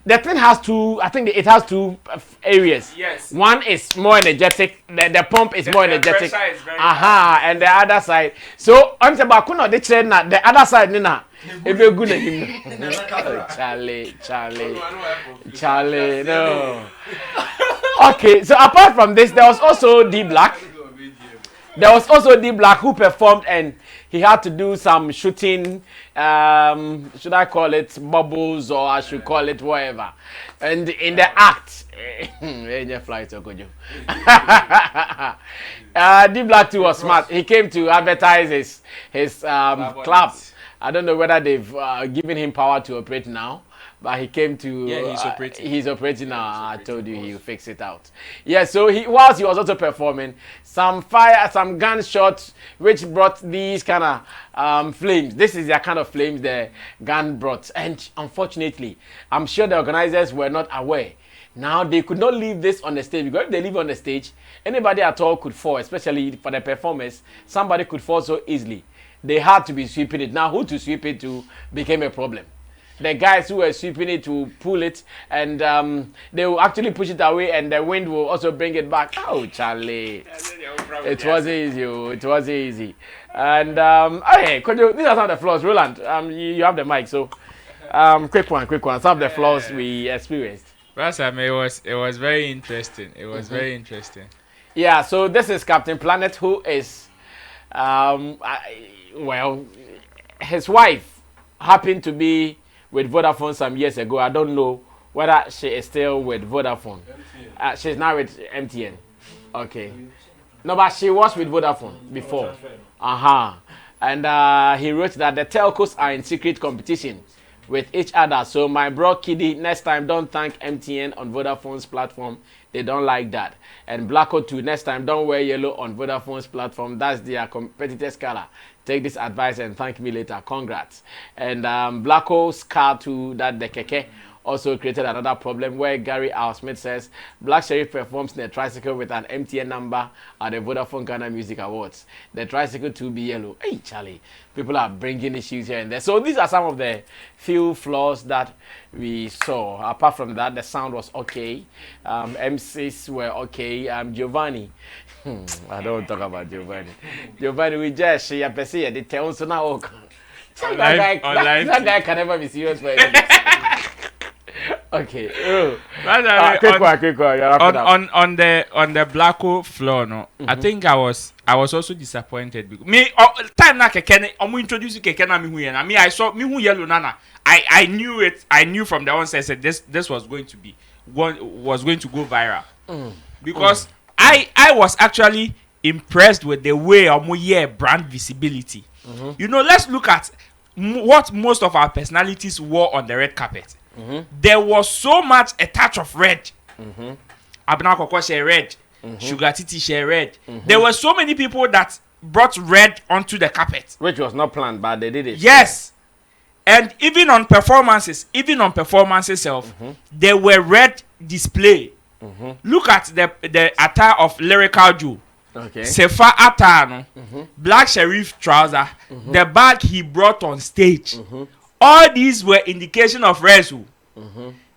D: The thing has two. I think it has two areas.
F: Yes.
D: One is more energetic. The pump is more energetic.
F: The pressure is very
D: And the other side. So I'm saying, but the other side, Nina. Charlie, no. Okay, so apart from this, there was also D Black. There was also D Black who performed, and he had to do some shooting. Should I call it bubbles, or I should call it whatever? And in the act, D Black too was smart. He came to advertise his club. I don't know whether they've given him power to operate now. But he came to.
F: Yeah, he's operating.
D: He's operating now. I told you he'll fix it out. Yeah, so whilst he was also performing, some gunshots which brought these kind of flames. This is the kind of flames the gun brought. And unfortunately, I'm sure the organizers were not aware. Now, they could not leave this on the stage, because if they leave on the stage, anybody at all could fall, especially for the performers. Somebody could fall so easily. They had to be sweeping it. Now, who to sweep it to became a problem. The guys who were sweeping it to pull it, and they will actually push it away, and the wind will also bring it back. Oh, Charlie. It was easy. It was easy. And, okay, these are some of the flaws. Roland, you have the mic, so quick one. Some of the flaws we experienced.
F: Well, Sammy, it was very interesting. It was very interesting.
D: Yeah, so this is Captain Planet, who is, well, his wife happened to be with Vodafone some years ago. I don't know whether she is still with Vodafone. She's now with MTN. Okay. No, but she was with Vodafone before. And he wrote that the telcos are in secret competition with each other. So my bro Kiddy, next time don't thank MTN on Vodafone's platform. They don't like that. And Blacko too, next time don't wear yellow on Vodafone's platform. That's their competitor's color. Take this advice and thank me later. Congrats. And Blacko's car too, that the keke, also created another problem where Gary R. Smith says Black Sheriff performs in a tricycle with an MTN number at the Vodafone Ghana Music Awards. The tricycle too be yellow. Hey, Charlie, people are bringing issues here and there. So these are some of the few flaws that we saw. Apart from that, the sound was okay. MCs were okay. Giovanni. I don't talk about Giovanni. Giovanni, we just share per se. The tell so now. That guy can never be serious for anything. Okay. Quick one.
F: On the Blacko floor, no. I think I was also disappointed because me time na keke omo introduce keke na me hu na me I saw me hu yellow nana. I knew it. I knew from the onset that this was going to go viral. Because I was actually impressed with the way omo brand visibility. You know, let's look at what most of our personalities wore on the red carpet. There was so much a touch of red. Abna Koko share red. Sugar Titi share red. There were so many people that brought red onto the carpet.
D: Which was not planned, but they did it.
F: Yes. And even on performances itself, there were red display. Look at the attire of Lyrical Joe.
D: Okay.
F: Sefa attire, Black Sheriff trouser, the bag he brought on stage. All these were indication of Rezu.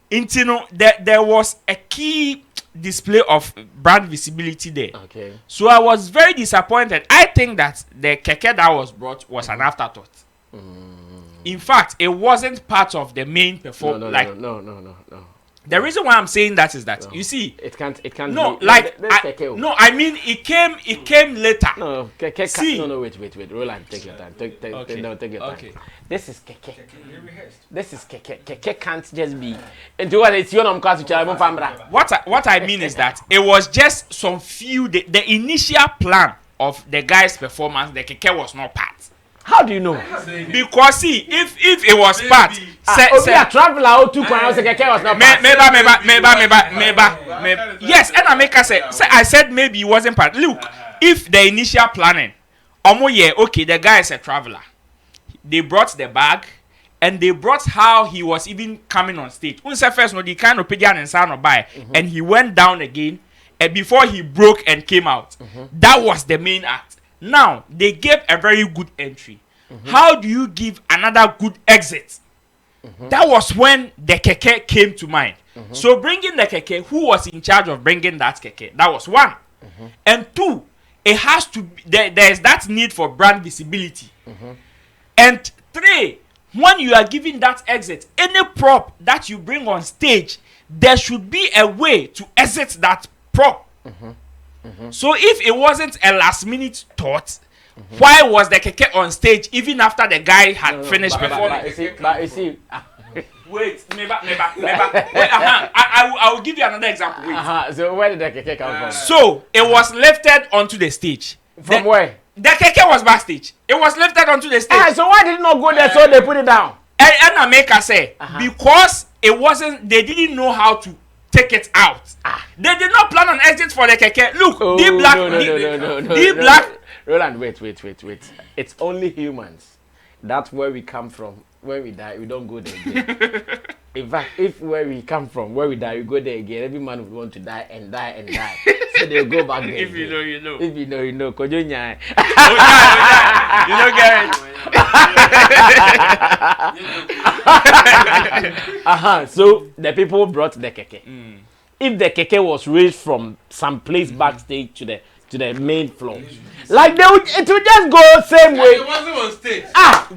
F: There was a key display of brand visibility there.
D: Okay.
F: So I was very disappointed. I think that the keke that was brought was an afterthought. In fact, it wasn't part of the main performance.
D: No.
F: The reason why I'm saying that is that you see,
D: it can't.
F: No,
D: be,
F: like
D: no,
F: I mean, it came later.
D: No,
F: See.
D: no, wait. Roland, take your time. Take your time. This is keke. This is keke. Keke can't just be. And to what it's your name, cause
F: What I mean is that it was just some few. The initial plan of the guy's performance, the keke was not part.
D: How do you know?
F: Because see, if it was part,
D: say a traveler or two coins, keke was not part.
F: Maybe. Yes, and I make her say I said maybe it wasn't part. Look, if the initial planning, okay, the guy is a traveler. They brought the bag, and they brought how he was even coming on stage. Unse first no, the kind of pigeon and sound by, and he went down again, and before he broke and came out, that was the main act. Now they gave a very good entry. How do you give another good exit? That was when the keke came to mind. So bringing the keke, who was in charge of bringing that keke? That was one. And two, it has to be, there is that need for brand visibility. And three, when you are giving that exit, any prop that you bring on stage, there should be a way to exit that prop. So if it wasn't a last minute thought, why was the keke on stage even after the guy had finished performing?
D: But you see,
F: wait, maybe. I will give you another example. Wait.
D: So where did the keke come from?
F: So it was lifted onto the stage.
D: From where?
F: The keke was backstage. It was lifted onto the stage.
D: So why did it not go there? So they put it down.
F: And I make her say because it wasn't. They didn't know how to take it out. They did not plan an exit for the keke. Look, the black.
D: Roland, wait. It's only humans. That's where we come from. When we die, we don't go there again. In fact, if where we come from, where we die, we go there again. Every man would want to die and die. So they'll go back there.
F: If you know, you know.
D: If you know, you know. You don't get it. So the people brought the keke. If the keke was raised from some place backstage to the main floor, like it would just go same way.
E: It wasn't on stage.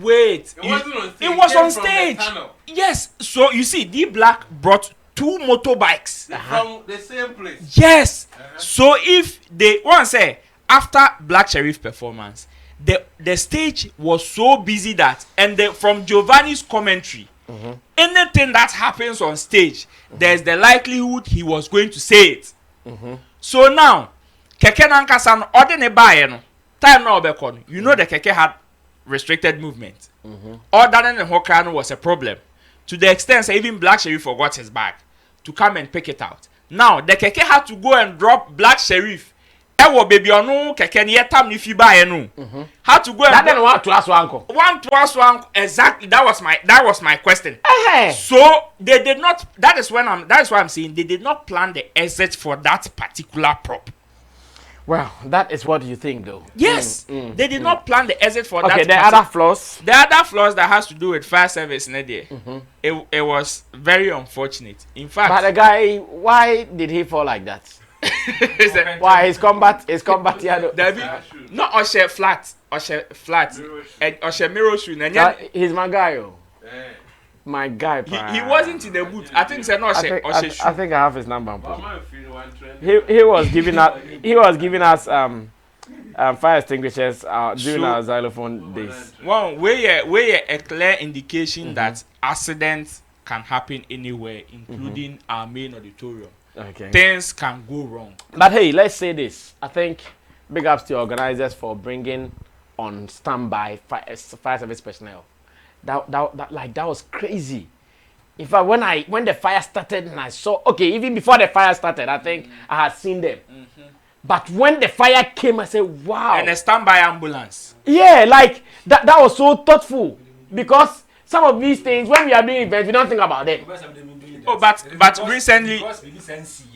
F: Wait.
E: It wasn't on stage.
F: It was on
E: from
F: stage.
E: the tunnel.
F: Yes. So you see, D Black brought 2 motorbikes
E: From the same place.
F: Yes. So if they say after Black Sheriff performance, the stage was so busy that from Giovanni's commentary, anything that happens on stage, there's the likelihood he was going to say it. So now, keke nankasan ordinary buy no time now obekon. You know the keke had restricted movement. Ordering the Hokano was a problem to the extent that even Black Sheriff forgot his bag to come and pick it out. Now the keke had to go and drop Black Sheriff. Baby onu keke ni etam ni fi buy no. Had to go and
D: that one to ask uncle.
F: Exactly. That was my question. So they did not. That is why I'm saying they did not plan the exit for that particular prop.
D: Well, that is what you think, though.
F: Yes, they did not plan the exit for that.
D: Okay, the other flaws.
F: The other flaws that has to do with fire service, it was very unfortunate. In fact,
D: but the guy, why did he fall like that? Why his combat?
F: No, Oshe flat, and Oshe mirror shoe.
D: He's my guy, oh. My guy.
F: He wasn't in the booth. I think
D: I think I have his number. He was giving us fire extinguishers during our xylophone days.
F: Well, we're a clear indication that accidents can happen anywhere, including our main auditorium.
D: Okay.
F: Things can go wrong.
D: But hey, let's say this. I think big ups to organizers for bringing on standby fire service personnel. That was crazy. In fact, when the fire started and I saw, okay, even before the fire started, I think I had seen them. But when the fire came, I said, wow.
F: And a standby ambulance.
D: Yeah, like that was so thoughtful, because some of these things, when we are doing events, we don't think about them.
F: Oh, but recently,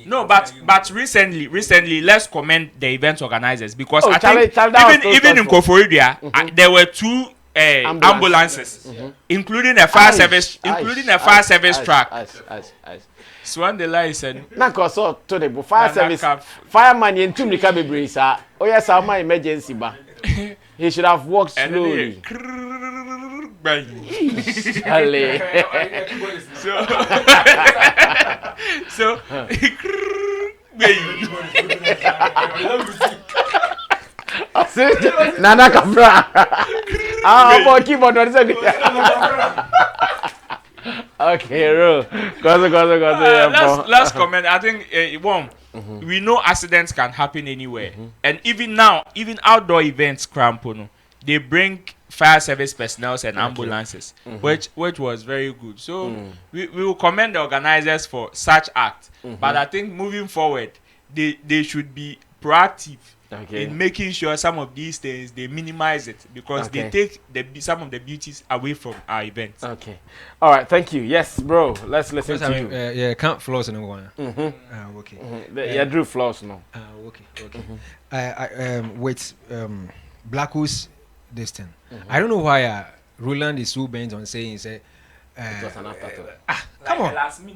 F: no, but recently, let's commend the event organizers, because I think even in Koforidua, there were 2 ambulances, including a fire service, truck. So when the line said,
D: so to the fire service, fireman in Tumika Bebrisa, oh yes, my emergency ba. He should have walked slowly. Charlie.
F: So
D: Nana Capra. Ah, keyboard. Okay,
F: let's comment. I think we know accidents can happen anywhere, and even now, even outdoor events, Crampono, they bring fire service personnel and ambulances, which was very good. So we will commend the organizers for such act. But I think moving forward, they should be proactive in making sure some of these things they minimize it, because they take some of the beauties away from our events.
D: Okay, all right, thank you. Yes, bro, let's listen to you.
G: Yeah, can't floss no one. Okay.
D: Yeah, Drew floss no.
G: Okay. With Blacko's this thing. I don't know why Roland is so bent on saying say.
D: It was an afterthought.
G: Come on.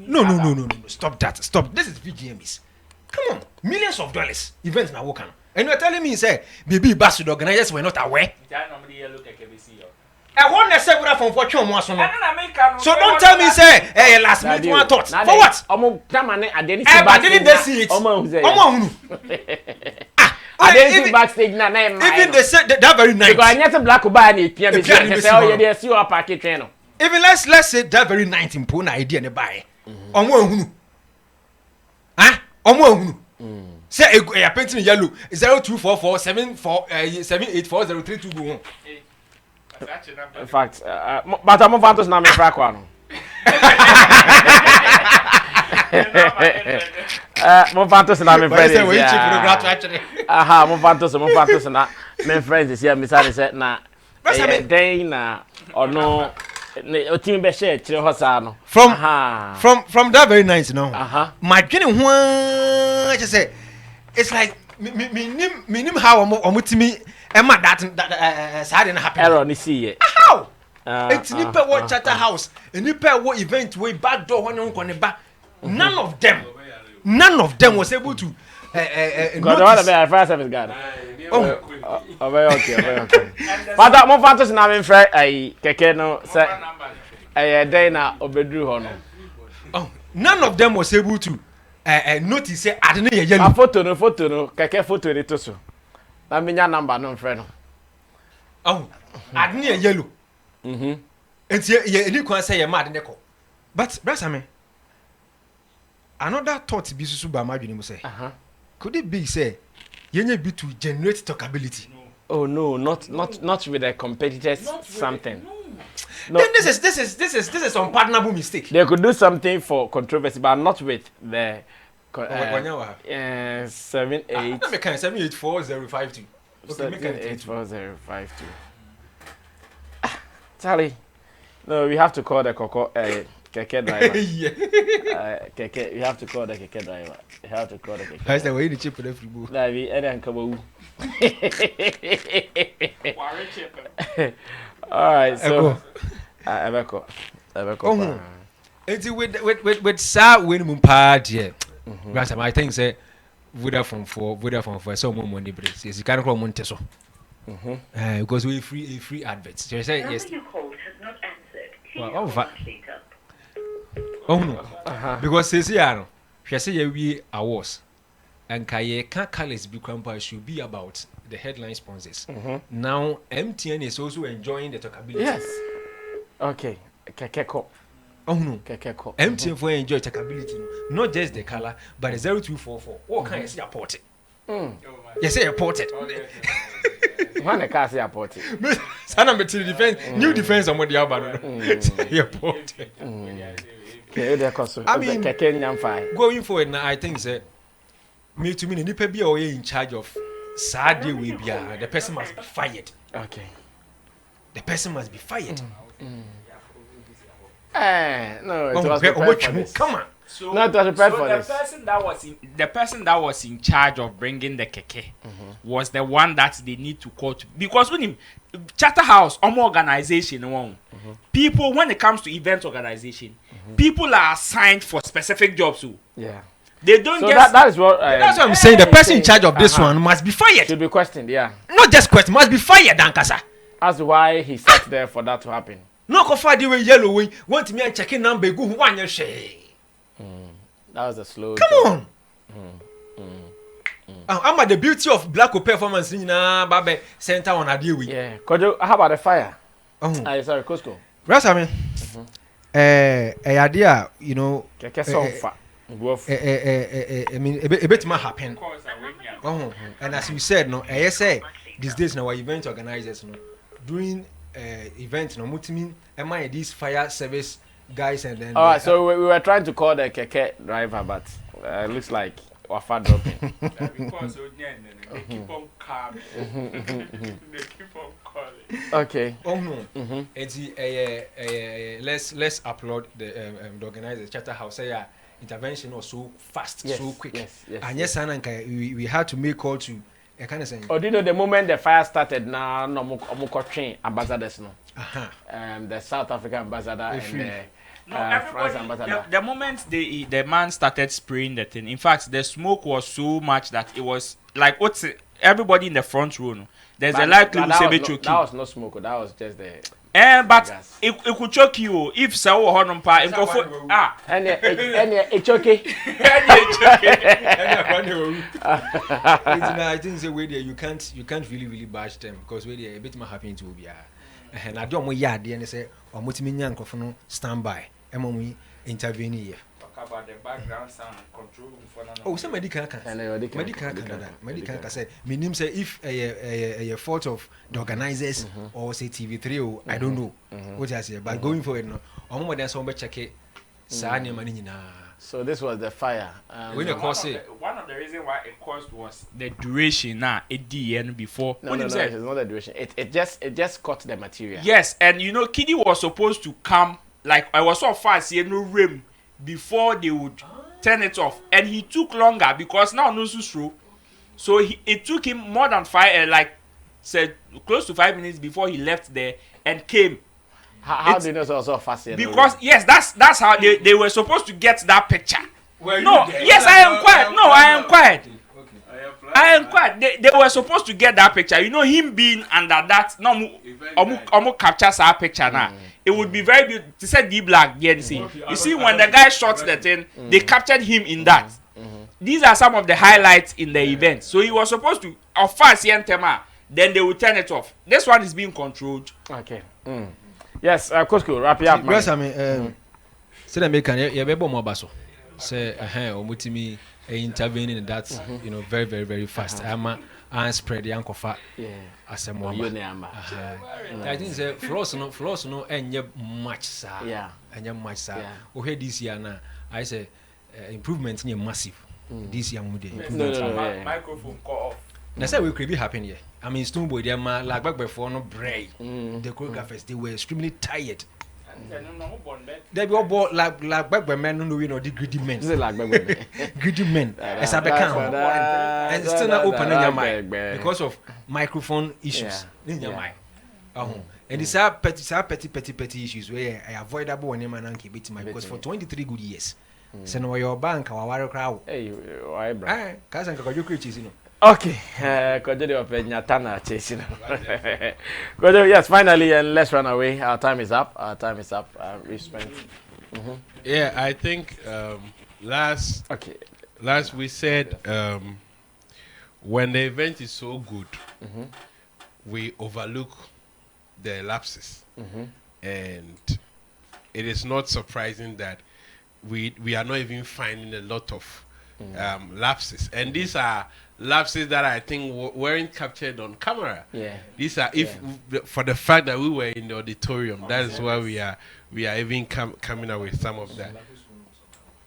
G: No. Stop that. Stop. This is VGMAs. Come on. Millions of dollars. Events now working. And you're telling me, say, baby, bus the organizers were not aware. I want to say what from fortune more so. So don't tell me, say, hey, last minute one thought. For what?
D: I didn't
G: see it.
D: I didn't see backstage na name.
G: Even they said that very night.
D: Because I need to black buy any PM. They say, oh, yeah, see your package channel.
G: Even let's say that very night in Pona idea ne buy. Omo hunu. Say a painting yellow 0244 7840322.
D: In fact, but I'm about to na me frack one. Mo fantos na me friends. Mo fantos na me friends here. Me say na day na or no. From
G: that very night, no. My dream, I just say, it's like me how omutimi Emma that sad and happy.
D: Error, ni see it.
G: How? It's nipa what chatter house, a nipa what event way back door when on back. None of them was able to.
D: God, all the fire service guy. Very okay. But that more fantasy na me friend keke no say day na obedru ho no.
G: Oh, none of them was able to notice say adene ye yellow.
D: A photo no keke photo ni to so. Na me nya number no friend no.
G: Oh, adene ye yellow. Enti ye ni kwan say ye ma adene ko. But brother me another thought bi susu ba madwene mu say. Could it be say yenye be to generate talkability?
D: Oh no, not with the competitors something. No.
G: Then this is unpardonable mistake.
D: They could do something for controversy, but not with the 7-8.
G: 784-052. Okay,
D: 7-84052. Charlie, no, we have to call the keke driver. Keke, you have to call the keke driver. You have to call the keke.
G: That's the way you chip for every book.
D: Like we and come. All right, so Ebeko.
G: It's with sa when party. Right, I think say Vodafone for some more money breaks. You can't call Monteso. Because we free adverts. So you say yes.
I: You called has not answered.
G: Oh no. Because says yeah, she say we awards. And Kaye Kakalis Bukampa should be about the headline sponsors. Now MTN is also enjoying the talkability.
D: Yes. Okay. Kekeko.
G: Oh no.
D: Kekeko.
G: MTN for enjoy talkability. Not just the color, but the 0244. What can you say report it? You say report it.
D: When the car say report it.
G: Sana material defense, new defense on what the album. Report it.
D: I mean,
G: going forward now, I think say me to me nipa be in charge of sad day we be the person must be fired.
D: Okay.
G: The person must be fired.
D: No, it was prepared for this.
G: Come on.
F: So,
D: no, it was prepared for
F: the
D: this.
F: person that was in charge of bringing the keke was the one that they need to call to, because when him Charterhouse organization people, when it comes to event organization, people are assigned for specific jobs too.
D: Yeah.
F: They don't
D: so
F: get
D: that is what
G: that's what I'm saying. The person in charge of this one must be fired.
D: Should be questioned, yeah.
G: Not just questioned, must be fired, Dankasa.
D: That's why he sat there for that to happen.
G: No kofa di we yellow we want me and checking number go one year share.
D: That was a slow.
G: Come on. I'm at the beauty of black performance in Babe center on a deal with.
D: Yeah. Kojo, how about the fire?
G: Oh,
D: Sorry, Costco.
G: Rest I mean, idea, you know,
D: Keke sofa.
G: I mean, a bit might happen. Oh, and as you said, no, I say these days now, event organizers, no, doing events, no, multi am I these fire service guys and then.
D: All right, so we were trying to call the keke driver, but it looks like Wafa dropping.
H: Because they keep on coming. They keep on calling.
D: Okay.
G: Oh no. Let's upload the organizer Chatterhouse. Yeah, intervention was so fast,
D: Yes,
G: so quick.
D: yes.
G: And yes, we had to make call to a kind of saying.
D: Oh, do you know the moment the fire started? Now, no, train ambassadors, no. The South African ambassador and the France ambassador.
F: The moment the man started spraying the thing, in fact, the smoke was so much that it was like what's it, everybody in the front row. No? There's a likelihood
D: that was no smoke. That was just the.
F: But it could choke you if so honum pa and go for
D: and it's okay.
G: I think the way there you can't really bash them because we they a bit more happy to be and I don't want yard and say or multimillion microphone stand by and intervene here.
F: talk about the background sound control for
G: oh somebody can say meaning say if a fault of the organizers or say TV3 I don't know what I say but going forward no I'm more than somebody check it
D: so this was the fire
F: one of the reasons why it caused was the duration before
D: no, it's not the duration it just cut the material.
F: Yes, and you know Kiddy was supposed to come like I was so fast here no rim before they would turn it off and he took longer because now no true so it took him more than close to 5 minutes before he left there and came.
D: How did you know so fast here?
F: Because yes, that's how they were supposed to get that picture. Yes, I am quiet. I am quiet. They were supposed to get that picture. You know him being under that. No, capture that picture now. It would be very beautiful. To say D Black, you see when the guy shot the thing, they captured him in that. These are some of the highlights in the event. So he was supposed to first then they would turn it off. This one is being controlled.
D: Okay. Yes, Costco, wrap it up.
G: Yes, I mean, say that make an more basso. Say, omutimi intervening in that, you know, very, very, very fast. And spread the uncle fat. Yeah. As a moment. I think the floss no, and yet much, sir. Yeah. And yet much, sir. Oh, here this year now, I say improvement in massive. This year,
F: no. Microphone call off.
G: That's how we could be happening here. I mean, Stoneboy, they are like back before no break. The choreographers, they were extremely tired. They were all like back by men who know the greedy men. Greedy men. As I become. And still not open in your mind because of microphone issues in your mind. And these are petty issues where I avoidable when man and keep it my because for 23 good years. So now your bank our wire crowd. Hey, why bro? Cousin you creatures, you know.
D: Okay, yes, finally, and let's run away. Our time is up. We spent.
E: Yeah, I think last we said when the event is so good, we overlook the lapses, and it is not surprising that we are not even finding a lot of lapses, and these are lapses that I think weren't captured on camera. Yeah, these are for the fact that we were in the auditorium. That is why we are even coming up with some of that.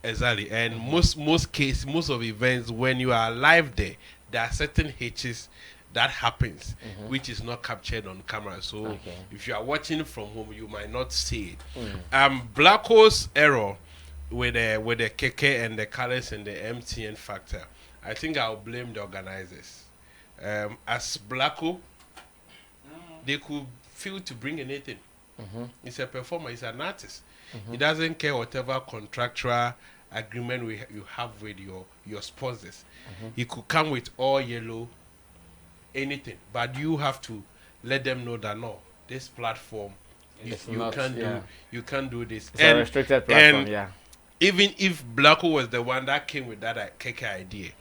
E: Exactly, and most of events when you are live there are certain hitches that happens which is not captured on camera. So if you are watching from home, you might not see it. Black Hole's error with the KK and the colors and the MTN factor, I think I'll blame the organizers. As Blacko, they could feel to bring anything. It's a performer, it's an artist. He doesn't care whatever contractual agreement you have with your sponsors. He could come with all yellow, anything. But you have to let them know that no, this platform You can't do this.
D: It's a restricted platform. Yeah.
E: Even if Blacko was the one that came with that KK idea,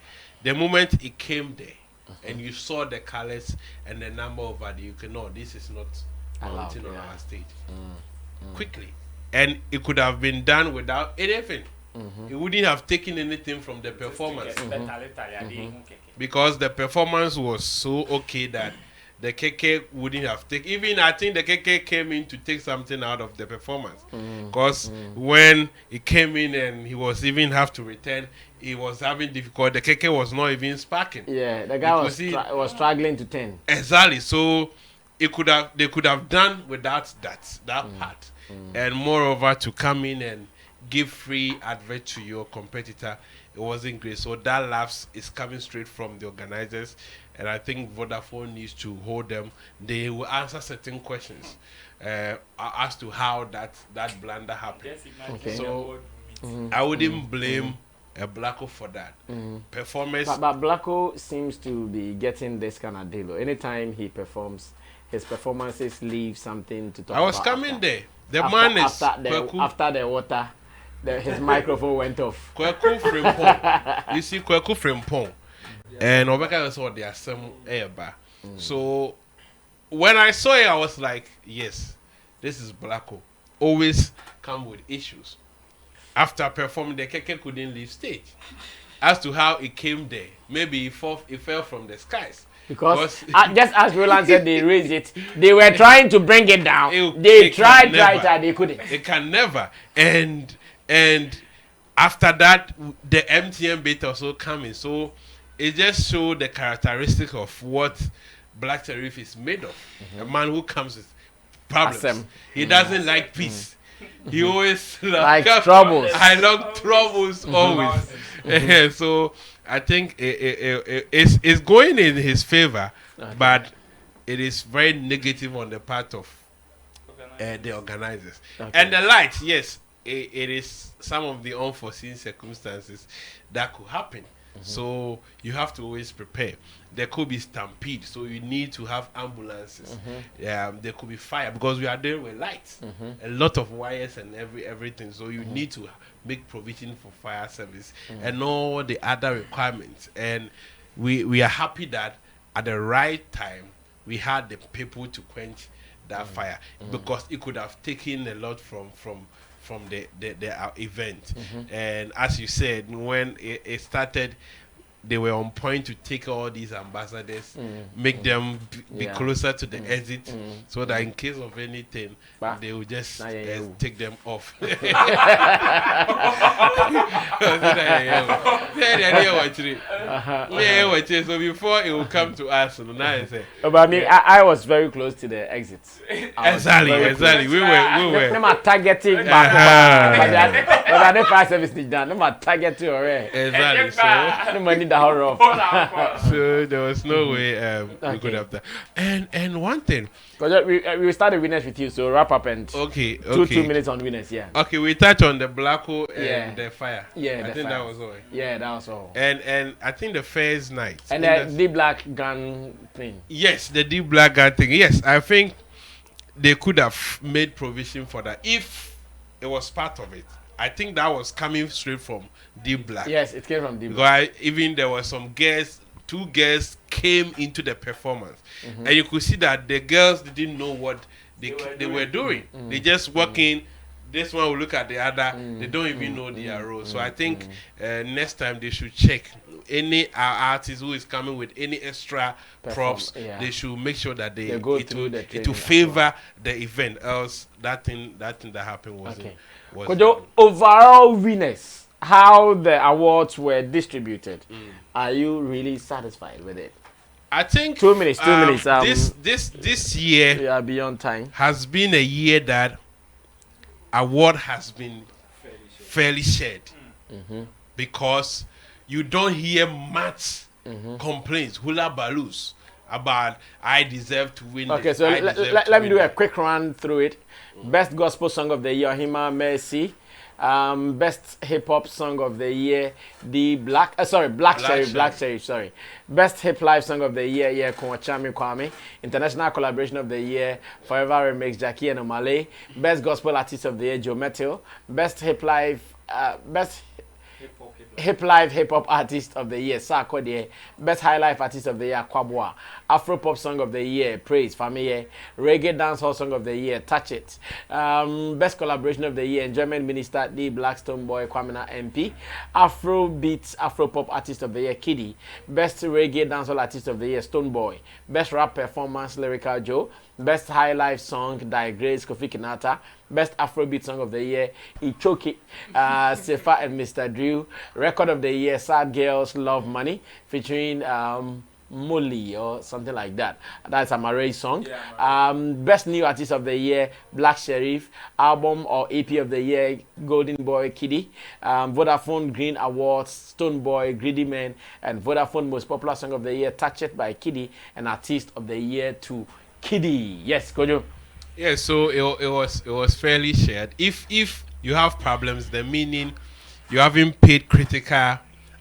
E: the moment it came there and you saw the colors and the number of it, you can know this is not mounting on our stage quickly. And it could have been done without anything. It wouldn't have taken anything from the performance because the performance was so okay that the KK wouldn't have taken. Even I think the KK came in to take something out of the performance because when he came in and he was even have to return, he was having difficulty. The KK was not even sparking.
D: Yeah, the guy was struggling to turn.
E: Exactly. So they could have done without that part, and moreover to come in and give free advert to your competitor, it wasn't great. So that laughs is coming straight from the organizers, and I think Vodafone needs to hold them. They will answer certain questions as to how that blunder happened.
D: Okay.
E: So I wouldn't blame Blacko for that. Performance.
D: But Blacko seems to be getting this kind of deal. Anytime he performs, his performances leave something to talk about.
E: I was coming there. The man is
D: after the water. His microphone went off.
E: Kweku Frimpong. You see Kweku Frimpong. And Obeka saw the some airbar. So when I saw it, I was like, yes, this is Blacko. Always come with issues. After performing, the Keke couldn't leave stage. As to how it came there, maybe it fell from the skies.
D: Because just as Roland said, they raised it. They were trying to bring it down. They tried, they couldn't.
E: They can never. And after that, the MTN bit also coming. So it just showed the characteristic of what Black Sheriff is made of. A man who comes with problems. He doesn't like peace. He always
D: like troubles.
E: I love troubles always. So I think it's going in his favor, but it is very negative on the part of the organizers. And the lights, yes. It is some of the unforeseen circumstances that could happen. So you have to always prepare. There could be stampede, so you need to have ambulances. There could be fire because we are dealing with lights, a lot of wires and everything. So you need to make provision for fire service and all the other requirements. And we are happy that at the right time we had the people to quench that fire because it could have taken a lot from the event. And as you said, when it started, they were on point to take all these ambassadors, make them be closer to the exit, so that in case of anything, they will just take them off. So before it will come to us,
D: but I mean, I was very close to the exits.
E: Exactly. We were.
D: Them are targeting back. But I didn't fire service done. Them are targeting already.
E: Exactly. So
D: no money the horror.
E: So there was no way we could have that. And one thing,
D: because we started winners with you, so wrap up and
E: okay.
D: 2 minutes on winners. Yeah.
E: Okay, we touched on the Blacko and the fire.
D: Yeah,
E: I think
D: fire.
E: that was all.
D: Yeah, that was all.
E: And I think the first night
D: and the deep black gun thing.
E: Yes, the deep black gun thing. Yes, I think they could have made provision for that if it was part of it. I think that was coming straight from Deep Black.
D: Yes, it came from Deep Black.
E: Because even there were some girls, 2 girls came into the performance. And you could see that the girls didn't know what they were doing. They just walk in, this one will look at the other, they don't even know their role. So I think next time they should check any artist who is coming with any extra props, they should make sure that they go through it to favor the event. Else that thing that happened wasn't.
D: Overall winners, how the awards were distributed, are you really satisfied with it?
E: I think
D: 2 minutes. 2 minutes.
E: This year
D: we are beyond time.
E: Has been a year that award has been fairly shared because you don't hear much complaints, hula baloos about I deserve to win.
D: Okay, so let me do a quick run through it. Best Gospel Song of the Year, Hima Mercy. Best hip hop song of the year, Black Sheriff, sorry. Best hip life song of the year, yeah, Kwame Kwame. International collaboration of the year, Forever Remix, Jackie and Omale. Best gospel artist of the year, Joe Mettle. Best hip hip hop artist of the year, Sarkodie. Best high life artist of the year, Kwabwa. Afro pop song of the year, Praise Family. Reggae dancehall song of the year, Touch It. Best collaboration of the year, Enjoyment Minister D Blackstone Boy Kwamina MP. Afro beats Afro pop artist of the year, Kiddy. Best reggae dancehall artist of the year, Stone Boy. Best rap performance, Lyrical Joe. Best high life song, Digress Kofi Kinata. Best Afrobeat song of the year, Ichoki, Sefa and Mr. Drew. Record of the year, Sad Girls Love Money, featuring Molly or something like that. That's a Murray song. Yeah, best new artist of the year, Black Sheriff. Album or EP of the year, Golden Boy Kiddy. Vodafone Green Awards, Stone Boy, Greedy Man, and Vodafone Most Popular Song of the Year, Touch It by Kiddy, and Artist of the Year to Kiddy. Yes, Kojo.
E: Yeah, so it was fairly shared. If you have problems, the meaning you haven't paid critical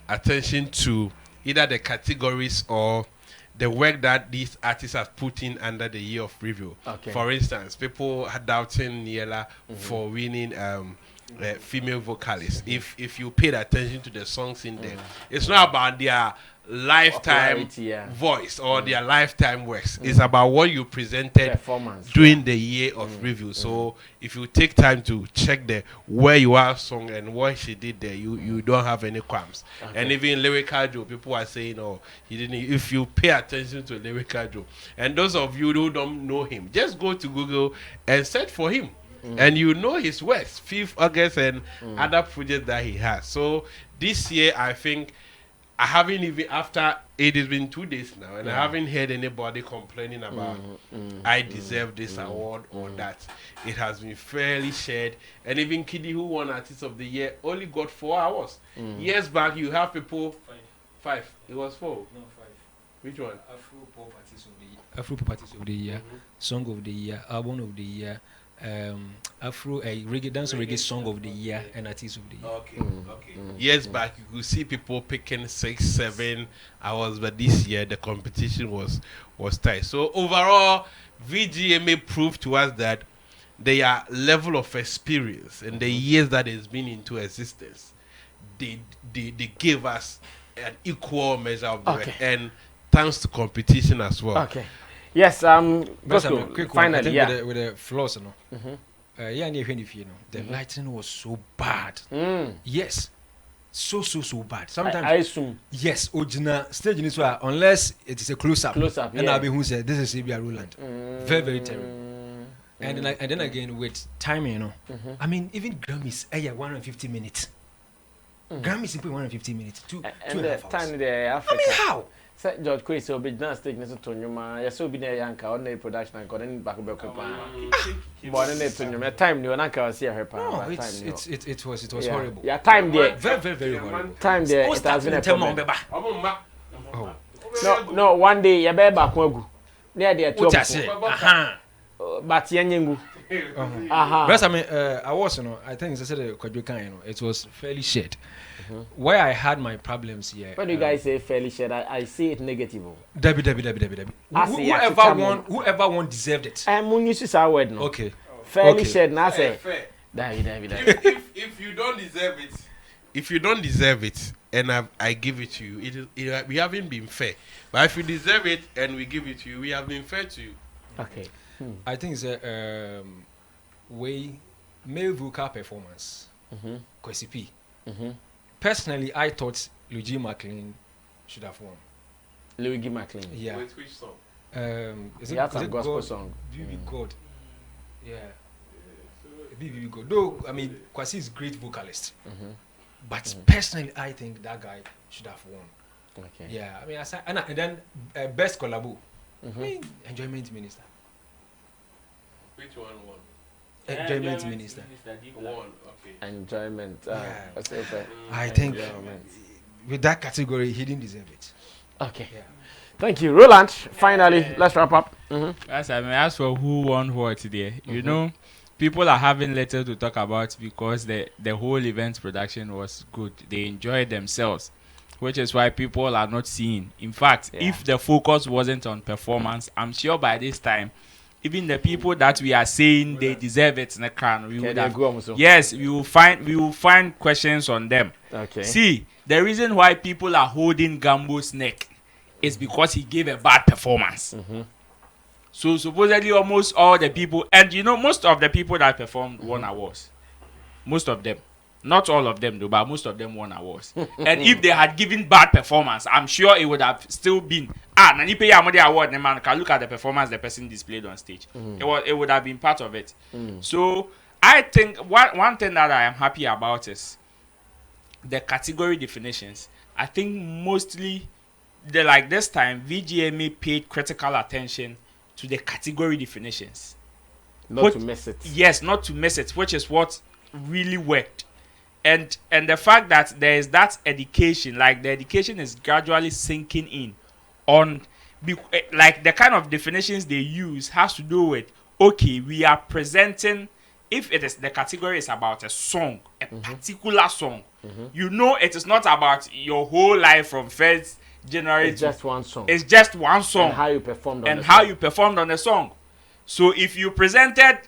E: attention to either the categories or the work that these artists have put in under the year of review. Okay. For instance, people are doubting Niela for winning female vocalist. If you paid attention to the songs in there, it's not about their lifetime voice or their lifetime works. It's about what you presented during the year of review. So if you take time to check the where you are song and what she did there, you don't have any qualms. Okay. And even Lyrical Joe, people are saying, oh, he didn't. If you pay attention to Lyrical Joe, and those of you who don't know him, just go to Google and search for him. And you know his works, 5th August and other projects that he has. So this year, I think I haven't even, after it has been 2 days now, and I haven't heard anybody complaining about I deserve this award or that. It has been fairly shared. And even Kiddy, who won Artist of the Year, only got 4 hours. Years back, you have people... 5. It was 4?
G: No, 5.
E: Which one?
G: Afro Pop Artist of the Year. Afro Pop Artist of the Year. Song of the Year. Album of the Year. Afro reggae dance reggae song of the year and artist of the year.
E: Okay. Years back, you could see people picking 6, 7 hours, but this year the competition was tight. So overall, VGMA proved to us that their level of experience and the years that it's been into existence, they gave us an equal measure of the work, and thanks to competition as well.
D: Okay. Yes,
G: quick
D: finally,
G: one. With the floors, you know. The lighting was so bad. Yes, so bad. Sometimes
D: I assume.
G: Yes, original stage in well, unless it is a close up. And I'll be who said this is Abia Roland. Very terrible. And then again with timing, you know. I mean, even Grammys, 150 minutes. Grammys simply 150 minutes. Two and the time there. I mean, how?
D: George Quay so be dance stage next to Nyuma. You so be near Yanka on the production and got any back of But then to Nyuma time you and was here her
G: No, it was horrible.
D: Yeah, time there.
G: Very horrible.
D: Time there. It has been a problem. No, one day you be back wagu. Near there to but yenyengu.
G: But I mean, I was, you know, I think it's a Kwajukan, you know, it was fairly shared. Where I had my problems here.
D: When you guys say fairly shared, I see it negative.
G: Debbie. Whoever won deserved it.
D: I'm going to say word no.
G: Okay.
D: Fairly shared, now say. Debbie.
E: If you don't deserve it, and I give it to you, we haven't been fair. But if you deserve it and we give it to you, we have been fair to you.
D: Okay.
G: I think it's a male vocal performance. KCP. Personally, I thought Luigi McLean should have won.
D: Luigi McLean.
G: Yeah.
E: Which song?
D: Is it gospel song?
G: BB God. Yeah. BB God. Though I mean, Kwasi is a great vocalist. But personally, I think that guy should have won.
D: Okay.
G: Yeah. I mean, and then best collabo. I mean, Enjoyment Minister.
E: Which one won?
G: Enjoyment Minister.
E: Won. Okay.
D: Enjoyment.
G: I think with that category, he didn't deserve it.
D: Okay. Yeah. Thank you, Roland. Finally, let's wrap up.
F: As for who won what there, you know, people are having little to talk about because the whole event production was good. They enjoyed themselves, which is why people are not seeing. In fact, if the focus wasn't on performance, I'm sure by this time, even the people that we are saying they deserve it in the crown, we would have, yes, we will find questions on them.
D: Okay.
F: See, the reason why people are holding Gambo's neck is because he gave a bad performance. So supposedly almost all the people, and you know, most of the people that performed won awards. Most of them. Not all of them though, but most of them won awards. And if they had given bad performance, I'm sure it would have still been Nani pay Amodi award, man can look at the performance the person displayed on stage. It would have been part of it. So I think one thing that I am happy about is the category definitions. I think mostly this time VGMA paid critical attention to the category definitions.
D: Not to miss it.
F: Yes, not to miss it, which is what really worked. And the fact that there is that education, like the education is gradually sinking in on, like the kind of definitions they use has to do with, okay, we are presenting, if it is the category is about a song, a particular song, you know, it is not about your whole life from first January.
D: It's just one song.
F: It's just one song.
D: And how you performed on
F: and how you performed on the song. So if you presented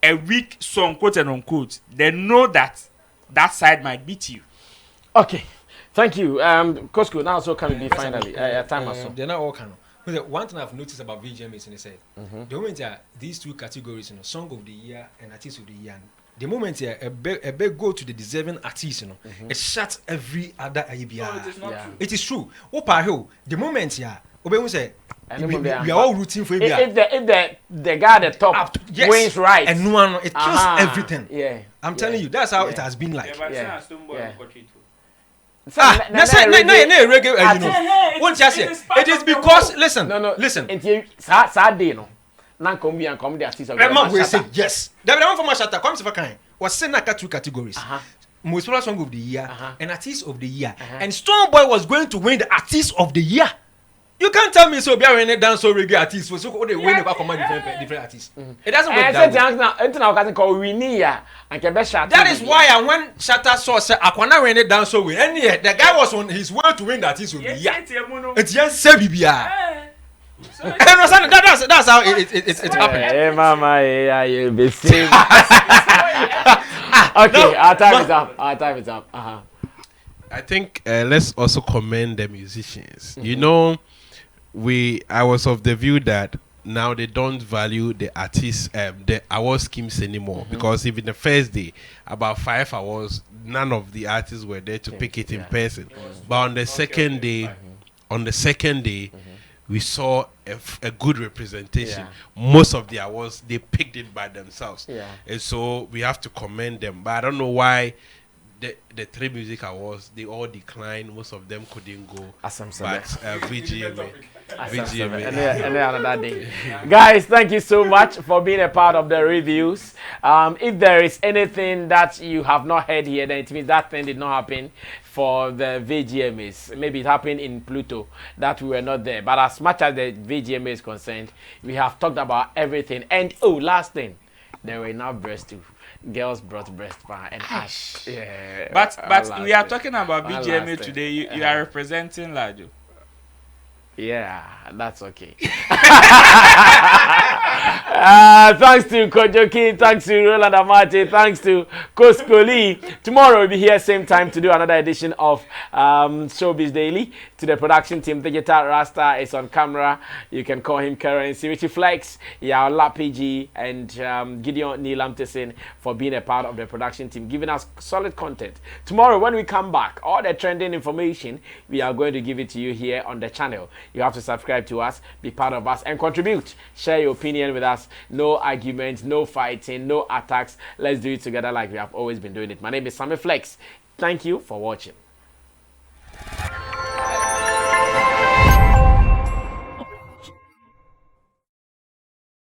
F: a weak song, quote and unquote, then know that that side might beat you.
D: Okay. Thank you. Costco, now so can we be finally time or so.
G: They're not all kind of. One thing I've noticed about VGMA is, the moment these two categories, Song of the Year and Artist of the Year, the moment a big go to the deserving artist, it shuts every other IBR.
F: No, it is not true.
G: It is true. The moment we are all rooting for
D: if the guy at the top wins right,
G: and no, it kills everything.
D: Yeah,
G: I'm telling you, that's how it has been like. It is because listen.
D: Saturday no. Nan come be and come the artist of the
G: year. We say yes. The one from Mashata comes for kind. Was sent two categories. Most popular song of the year and artist of the year. And Stone Boy was going to win the artist of the year. You can't tell me so be a dance so reggae artist so they win about different artists. It doesn't work that way. That is why when Shatta saw say Akwana win it dance so win. And yet the guy was on his way to win the artist of the year. It's just say bibia. That's how it happened.
D: Hey mama, you be seen. Okay, our time is up.
E: I think let's also commend the musicians. You know, I was of the view that now they don't value the artists, the award schemes anymore, because even the first day, about 5 hours, none of the artists were there to pick it in person. But on the second day, we saw a good representation. Most of the awards, they picked it by themselves. And so we have to commend them. But I don't know why the 3 music awards, they all declined. Most of them couldn't go. But VGMA.
D: And another day. Guys, thank you so much for being a part of the reviews. If there is anything that you have not heard here, then it means that thing did not happen for the VGMAs. Maybe it happened in Pluto that we were not there. But as much as the VGMA is concerned, we have talked about everything. And last thing, there were enough breasts too. Girls brought breast pan and ash. Yeah.
F: But we are talking about VGMA today. You are representing Lajo.
D: Yeah, that's okay. Thanks to Kojoki, thanks to Roland Amate, thanks to Koskoli. Tomorrow we'll be here same time to do another edition of Showbiz Daily. To the production team, Digital Rasta is on camera. You can call him Currency. Richie Flex, Yaola PG, and Gideon Nilamtesin for being a part of the production team, giving us solid content. Tomorrow when we come back, all the trending information, we are going to give it to you here on the channel. You have to subscribe to us, be part of us, and contribute. Share your opinion with us. No arguments, no fighting, no attacks. Let's do it together like we have always been doing it. My name is Sammy Flex. Thank you for watching.